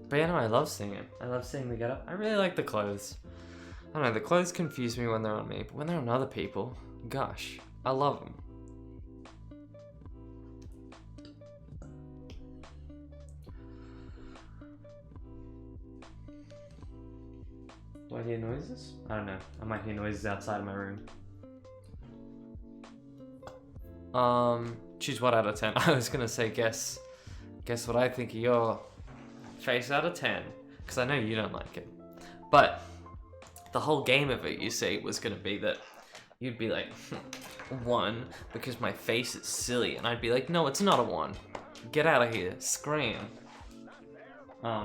But yeah, no, I love seeing it. I love seeing the getup. I really like the clothes. I don't know, the clothes confuse me when they're on me, but when they're on other people, gosh, I love them. Do I hear noises? I don't know. I might hear noises outside of my room. Choose what out of 10? I was gonna say guess what I think of your face out of 10, because I know you don't like it. But the whole game of it, you see, was gonna be that you'd be like 1 because my face is silly, and I'd be like, no, it's not a 1. Get out of here, scream.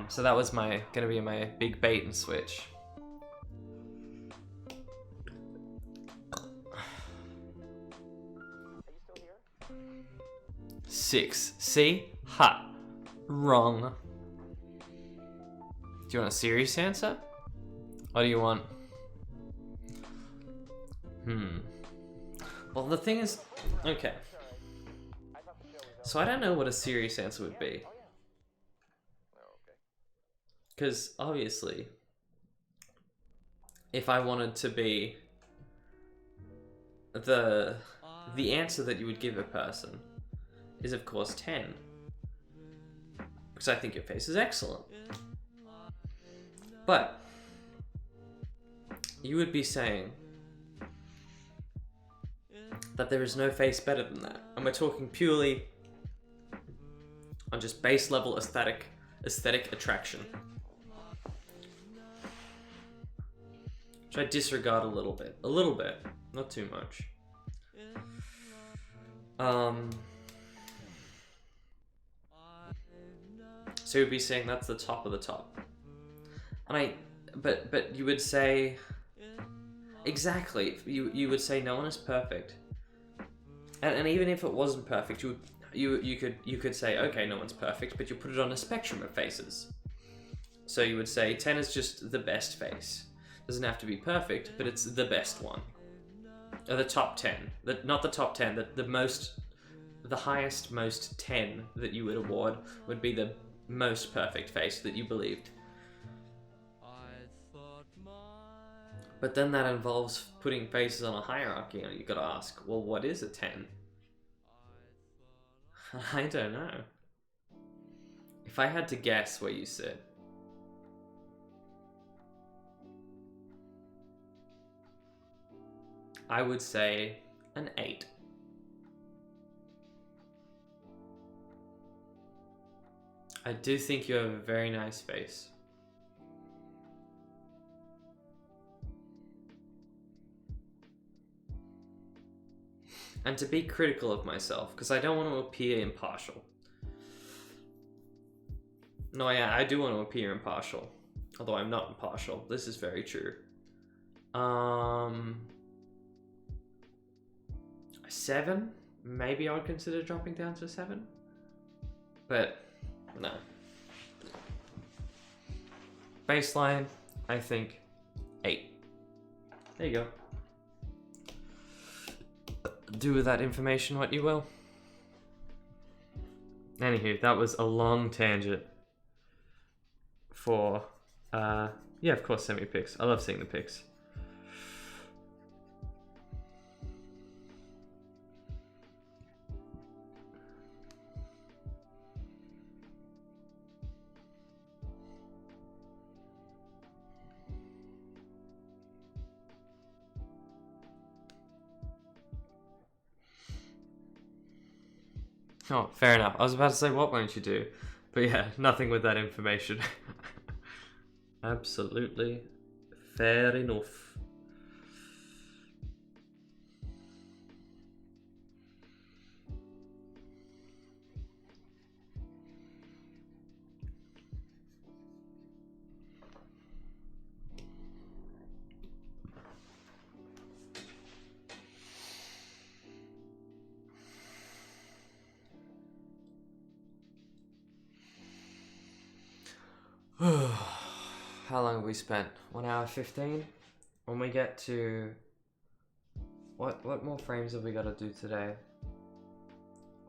So that was gonna be my big bait and switch. Are you still here? 6. See? Ha. Wrong. Do you want a serious answer? Or do you want... Well, the thing is... Okay. So I don't know what a serious answer would be. Because, obviously, if I wanted to be the answer that you would give a person is of course 10. Because I think your face is excellent. But you would be saying that there is no face better than that. And we're talking purely on just base level aesthetic attraction. Which I disregard a little bit, not too much. So you'd be saying that's the top of the top. And but you would say, exactly, you would say no one is perfect. And even if it wasn't perfect, you could say, okay, no one's perfect, but you put it on a spectrum of faces. So you would say 10 is just the best face. Doesn't have to be perfect, but it's the best one. Or the top 10. Not the top 10, the highest most 10 that you would award would be the most perfect face that you believed. But then that involves putting faces on a hierarchy, and you gotta ask, well, what is a 10? I don't know. If I had to guess where you sit, I would say an 8. I do think you have a very nice face. And to be critical of myself, because I don't want to appear impartial. No, yeah, I do want to appear impartial. Although I'm not impartial. This is very true. 7? Maybe I would consider dropping down to 7. But, no. Baseline, I think 8. There you go. Do with that information what you will. Anywho, that was a long tangent for, yeah, of course, send me pics. I love seeing the pics. Oh, fair enough. I was about to say, what won't you do? But yeah, nothing with that information. Absolutely fair enough. How long have we spent? 1 hour 15? When we get to... What more frames have we got to do today?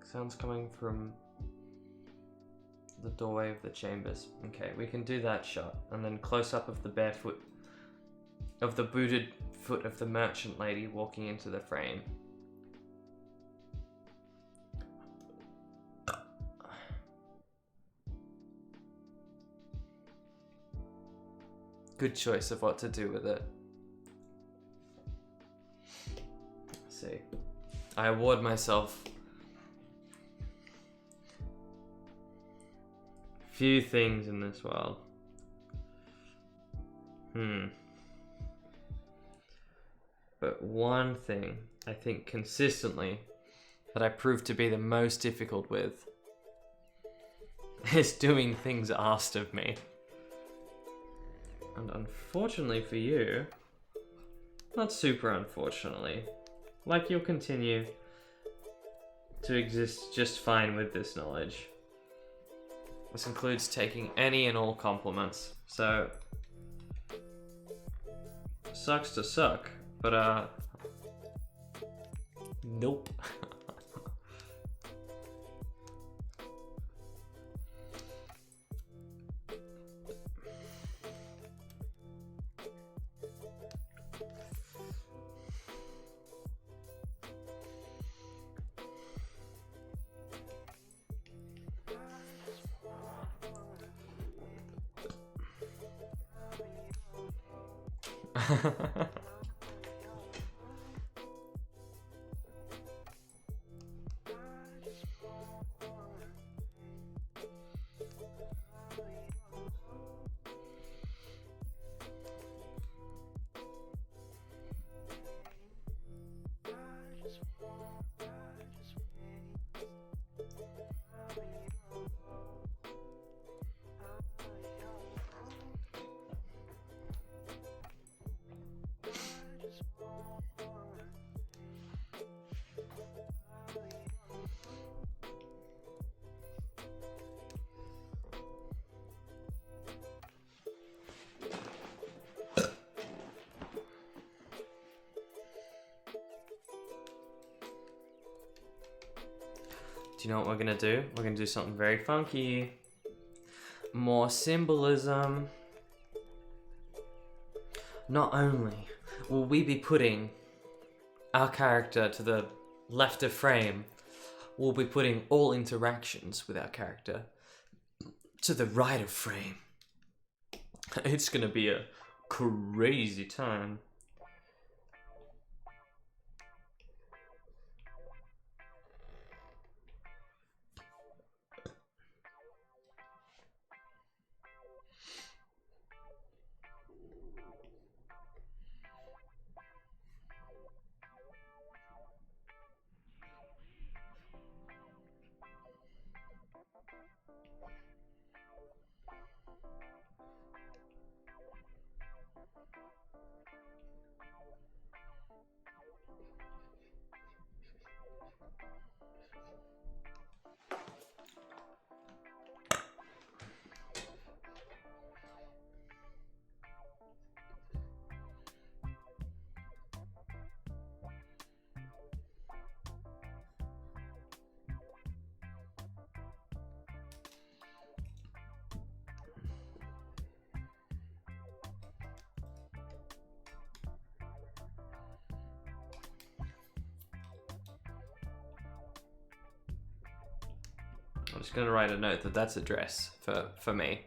Sounds coming from the doorway of the chambers. Okay, we can do that shot. And then close up of the barefoot... of the booted foot of the merchant lady walking into the frame. Good choice of what to do with it. Let's see. I award myself few things in this world. But one thing I think consistently that I prove to be the most difficult with is doing things asked of me. And unfortunately for you, not super unfortunately, like you'll continue to exist just fine with this knowledge. This includes taking any and all compliments, so sucks to suck, but nope. Do you know what we're gonna do? We're gonna do something very funky. More symbolism. Not only will we be putting our character to the left of frame, we'll be putting all interactions with our character to the right of frame. It's gonna be a crazy time. I'm just gonna write a note that that's a dress for me.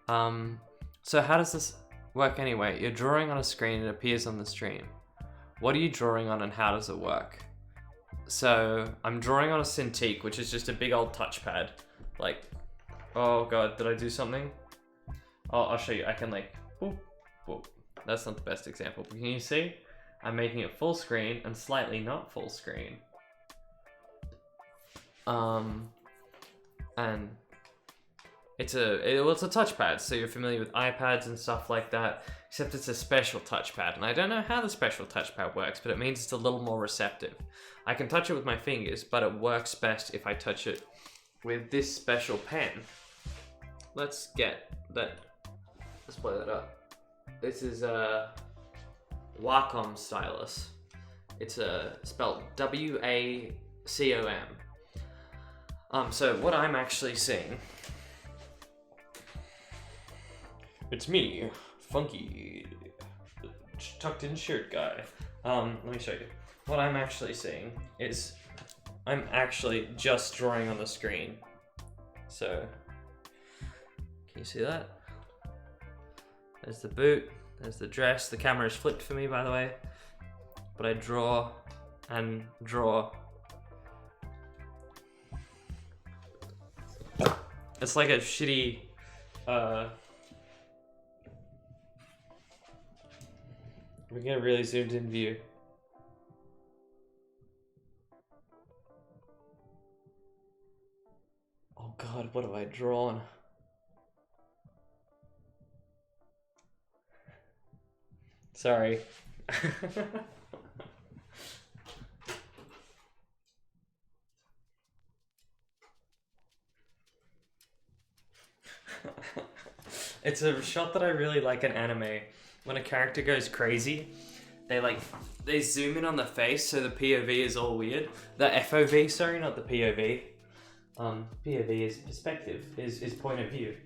So how does this work anyway? You're drawing on a screen, it appears on the stream. What are you drawing on and how does it work? So I'm drawing on a Cintiq, which is just a big old touchpad. Like, oh god, did I do something? Oh, I'll show you. I can like, boop, boop. That's not the best example, but can you see? I'm making it full screen and slightly not full screen. And it's a touchpad, so you're familiar with iPads and stuff like that, except it's a special touchpad, and I don't know how the special touchpad works, but it means it's a little more receptive. I can touch it with my fingers, but it works best if I touch it with this special pen. Let's play that up. This is a Wacom stylus. It's spelled W-A-C-O-M. So what I'm actually seeing, it's me, funky, tucked in shirt guy. Let me show you. What I'm actually seeing is, I'm actually just drawing on the screen. So, can you see that? There's the boot, there's the dress. The camera is flipped for me, by the way. But I draw and draw. It's like a shitty, we get a really zoomed in view. Oh god, what have I drawn? Sorry. It's a shot that I really like in anime. When a character goes crazy, they zoom in on the face, so the POV is all weird. The FOV, sorry, not the POV. POV is perspective, is point of view.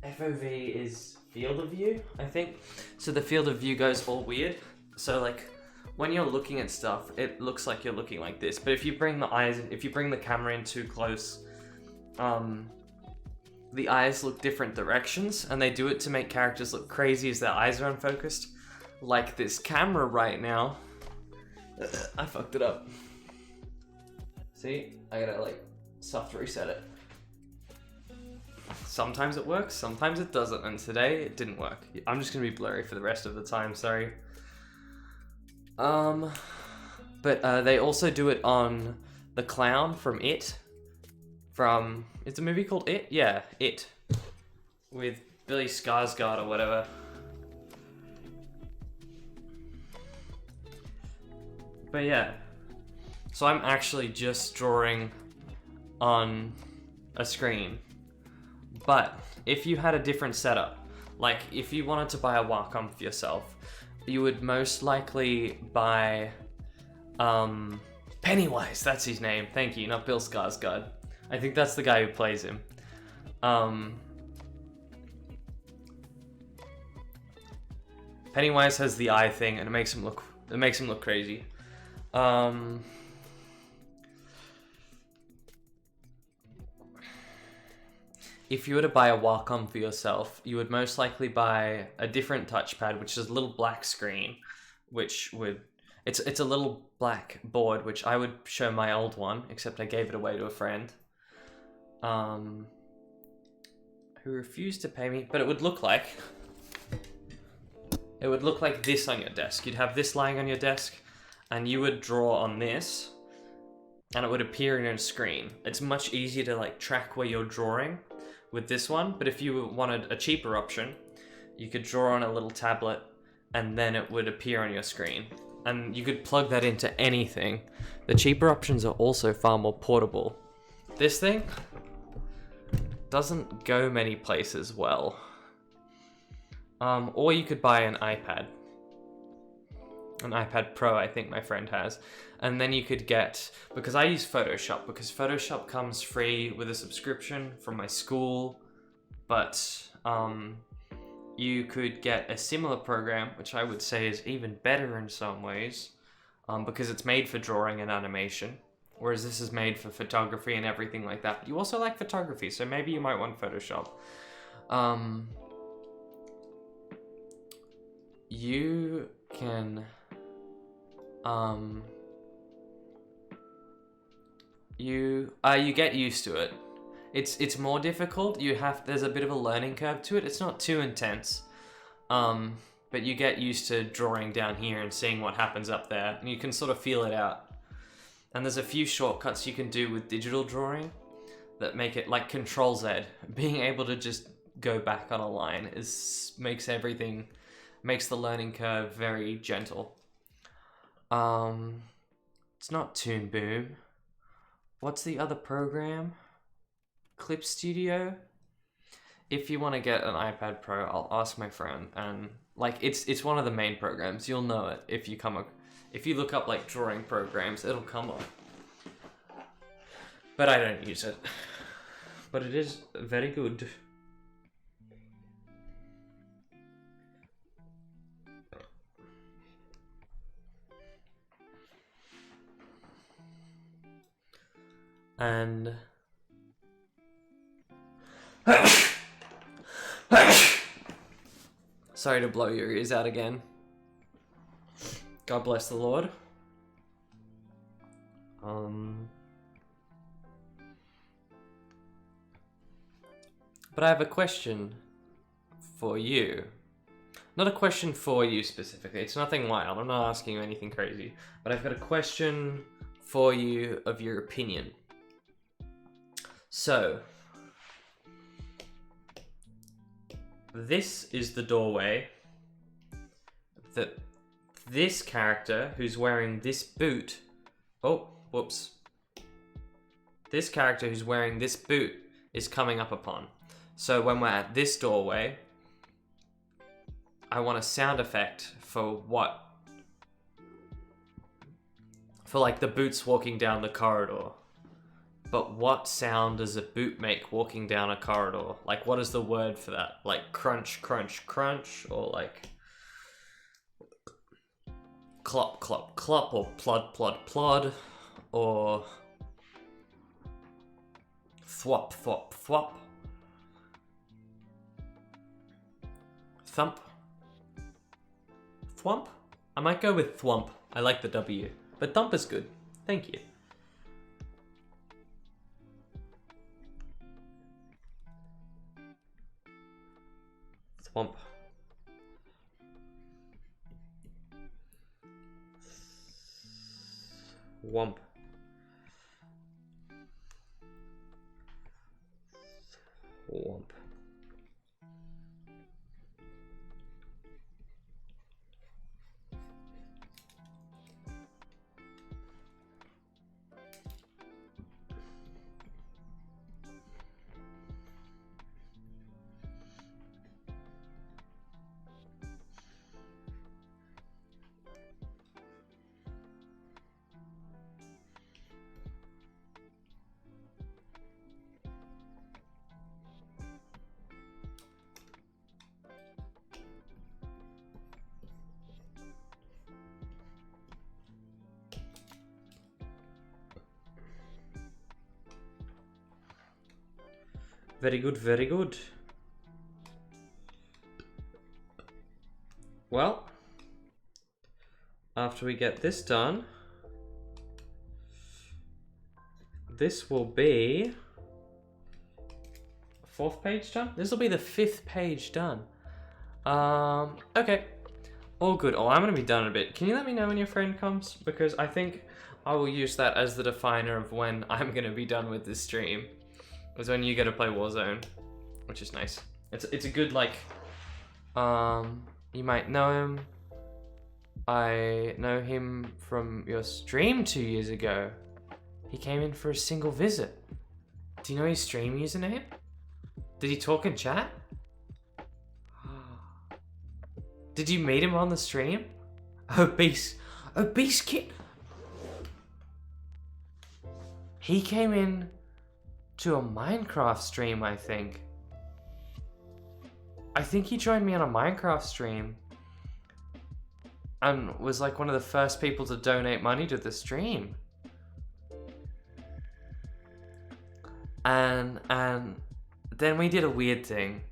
FOV is field of view, I think. So the field of view goes all weird. So like, when you're looking at stuff, it looks like you're looking like this. But if you bring the camera in too close, the eyes look different directions, and they do it to make characters look crazy as their eyes are unfocused. like this camera right now. I fucked it up. See, I gotta like soft reset it. Sometimes it works, sometimes it doesn't, and today it didn't work. I'm just gonna be blurry for the rest of the time, sorry. But they also do it on the clown from It. It's a movie called It? Yeah, It. With Billy Skarsgård or whatever. But yeah. So I'm actually just drawing on a screen. But if you had a different setup, like if you wanted to buy a Wacom for yourself, you would most likely buy Pennywise, that's his name. Thank you, not Bill Skarsgård. I think that's the guy who plays him. Pennywise has the eye thing, and it makes him look crazy. If you were to buy a Wacom for yourself, you would most likely buy a different touchpad, which is a little black screen, which would... It's a little black board, which I would show my old one, except I gave it away to a friend. Who refused to pay me, but it would look like... It would look like this on your desk. You'd have this lying on your desk, and you would draw on this, and it would appear in your screen. It's much easier to like track where you're drawing with this one, but if you wanted a cheaper option, you could draw on a little tablet, and then it would appear on your screen. And you could plug that into anything. The cheaper options are also far more portable. This thing doesn't go many places well. Or you could buy an iPad. An iPad Pro, I think my friend has. And then you could get, because I use Photoshop, because Photoshop comes free with a subscription from my school, but you could get a similar program, which I would say is even better in some ways, because it's made for drawing and animation, whereas this is made for photography and everything like that. But you also like photography, so maybe you might want Photoshop. You can you get used to it. It's more difficult. There's a bit of a learning curve to it. It's not too intense, but you get used to drawing down here and seeing what happens up there, and you can sort of feel it out. And there's a few shortcuts you can do with digital drawing that make it like Control Z. Being able to just go back on a line makes the learning curve very gentle. It's not Toon Boom. What's the other program? Clip Studio. If you want to get an iPad Pro, I'll ask my friend, and like it's one of the main programs. You'll know it if you look up like drawing programs, it'll come up. But I don't use it. But it is very good. And sorry to blow your ears out again. God bless the Lord. But I have a question for you. Not a question for you specifically. It's nothing wild. I'm not asking you anything crazy. But I've got a question for you of your opinion. So, this is the doorway that this character who's wearing this boot... Oh, whoops. This character who's wearing this boot is coming up upon. So when we're at this doorway, I want a sound effect for what? For like the boots walking down the corridor. But what sound does a boot make walking down a corridor? Like, what is the word for that? Like crunch, crunch, crunch? Or like clop, clop, clop? Or plod, plod, plod? Or thwop, thwop, thwop? Thump? Thwomp? I might go with Thwomp. I like the W. But Thump is good. Thank you. Thwomp. Thwomp. Thwomp. Very good, very good. Well, after we get this done, this will be 4th page done? This will be the 5th page done. Okay. All good. Oh, I'm gonna be done in a bit. Can you let me know when your friend comes? Because I think I will use that as the definer of when I'm gonna be done with this stream. Is when you get to play Warzone, which is nice. It's a good, like, you might know him. I know him from your stream 2 years ago. He came in for a single visit. Do you know his stream username? Did he talk in chat? Did you meet him on the stream? Obese kid. He came in to a Minecraft stream, I think. I think he joined me on a Minecraft stream and was like one of the first people to donate money to the stream. And then we did a weird thing.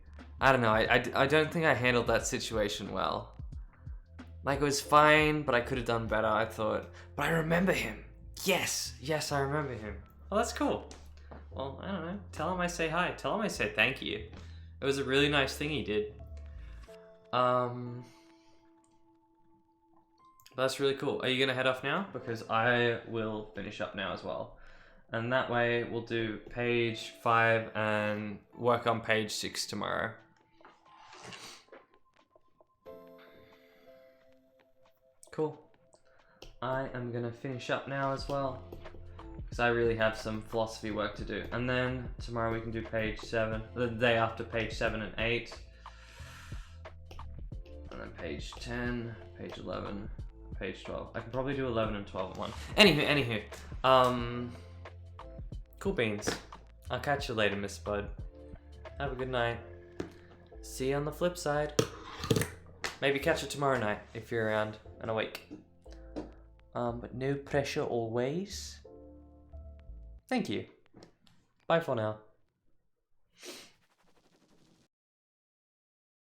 I don't know, I don't think I handled that situation well. Like, it was fine, but I could have done better, I thought. But I remember him. Yes, I remember him. Oh, that's cool. Well, I don't know. Tell him I say hi. Tell him I say thank you. It was a really nice thing he did. That's really cool. Are you gonna head off now? Because I will finish up now as well. And that way we'll do page 5 and work on page 6 tomorrow. Cool. I am gonna finish up now as well, because I really have some philosophy work to do. And then tomorrow we can do page 7, the day after page 7 and 8. And then page 10, page 11, page 12. I can probably do 11 and 12 at one. Anywho, cool beans. I'll catch you later, Miss Bud. Have a good night. See you on the flip side. Maybe catch you tomorrow night if you're around and awake. But no pressure always. Thank you. Bye for now.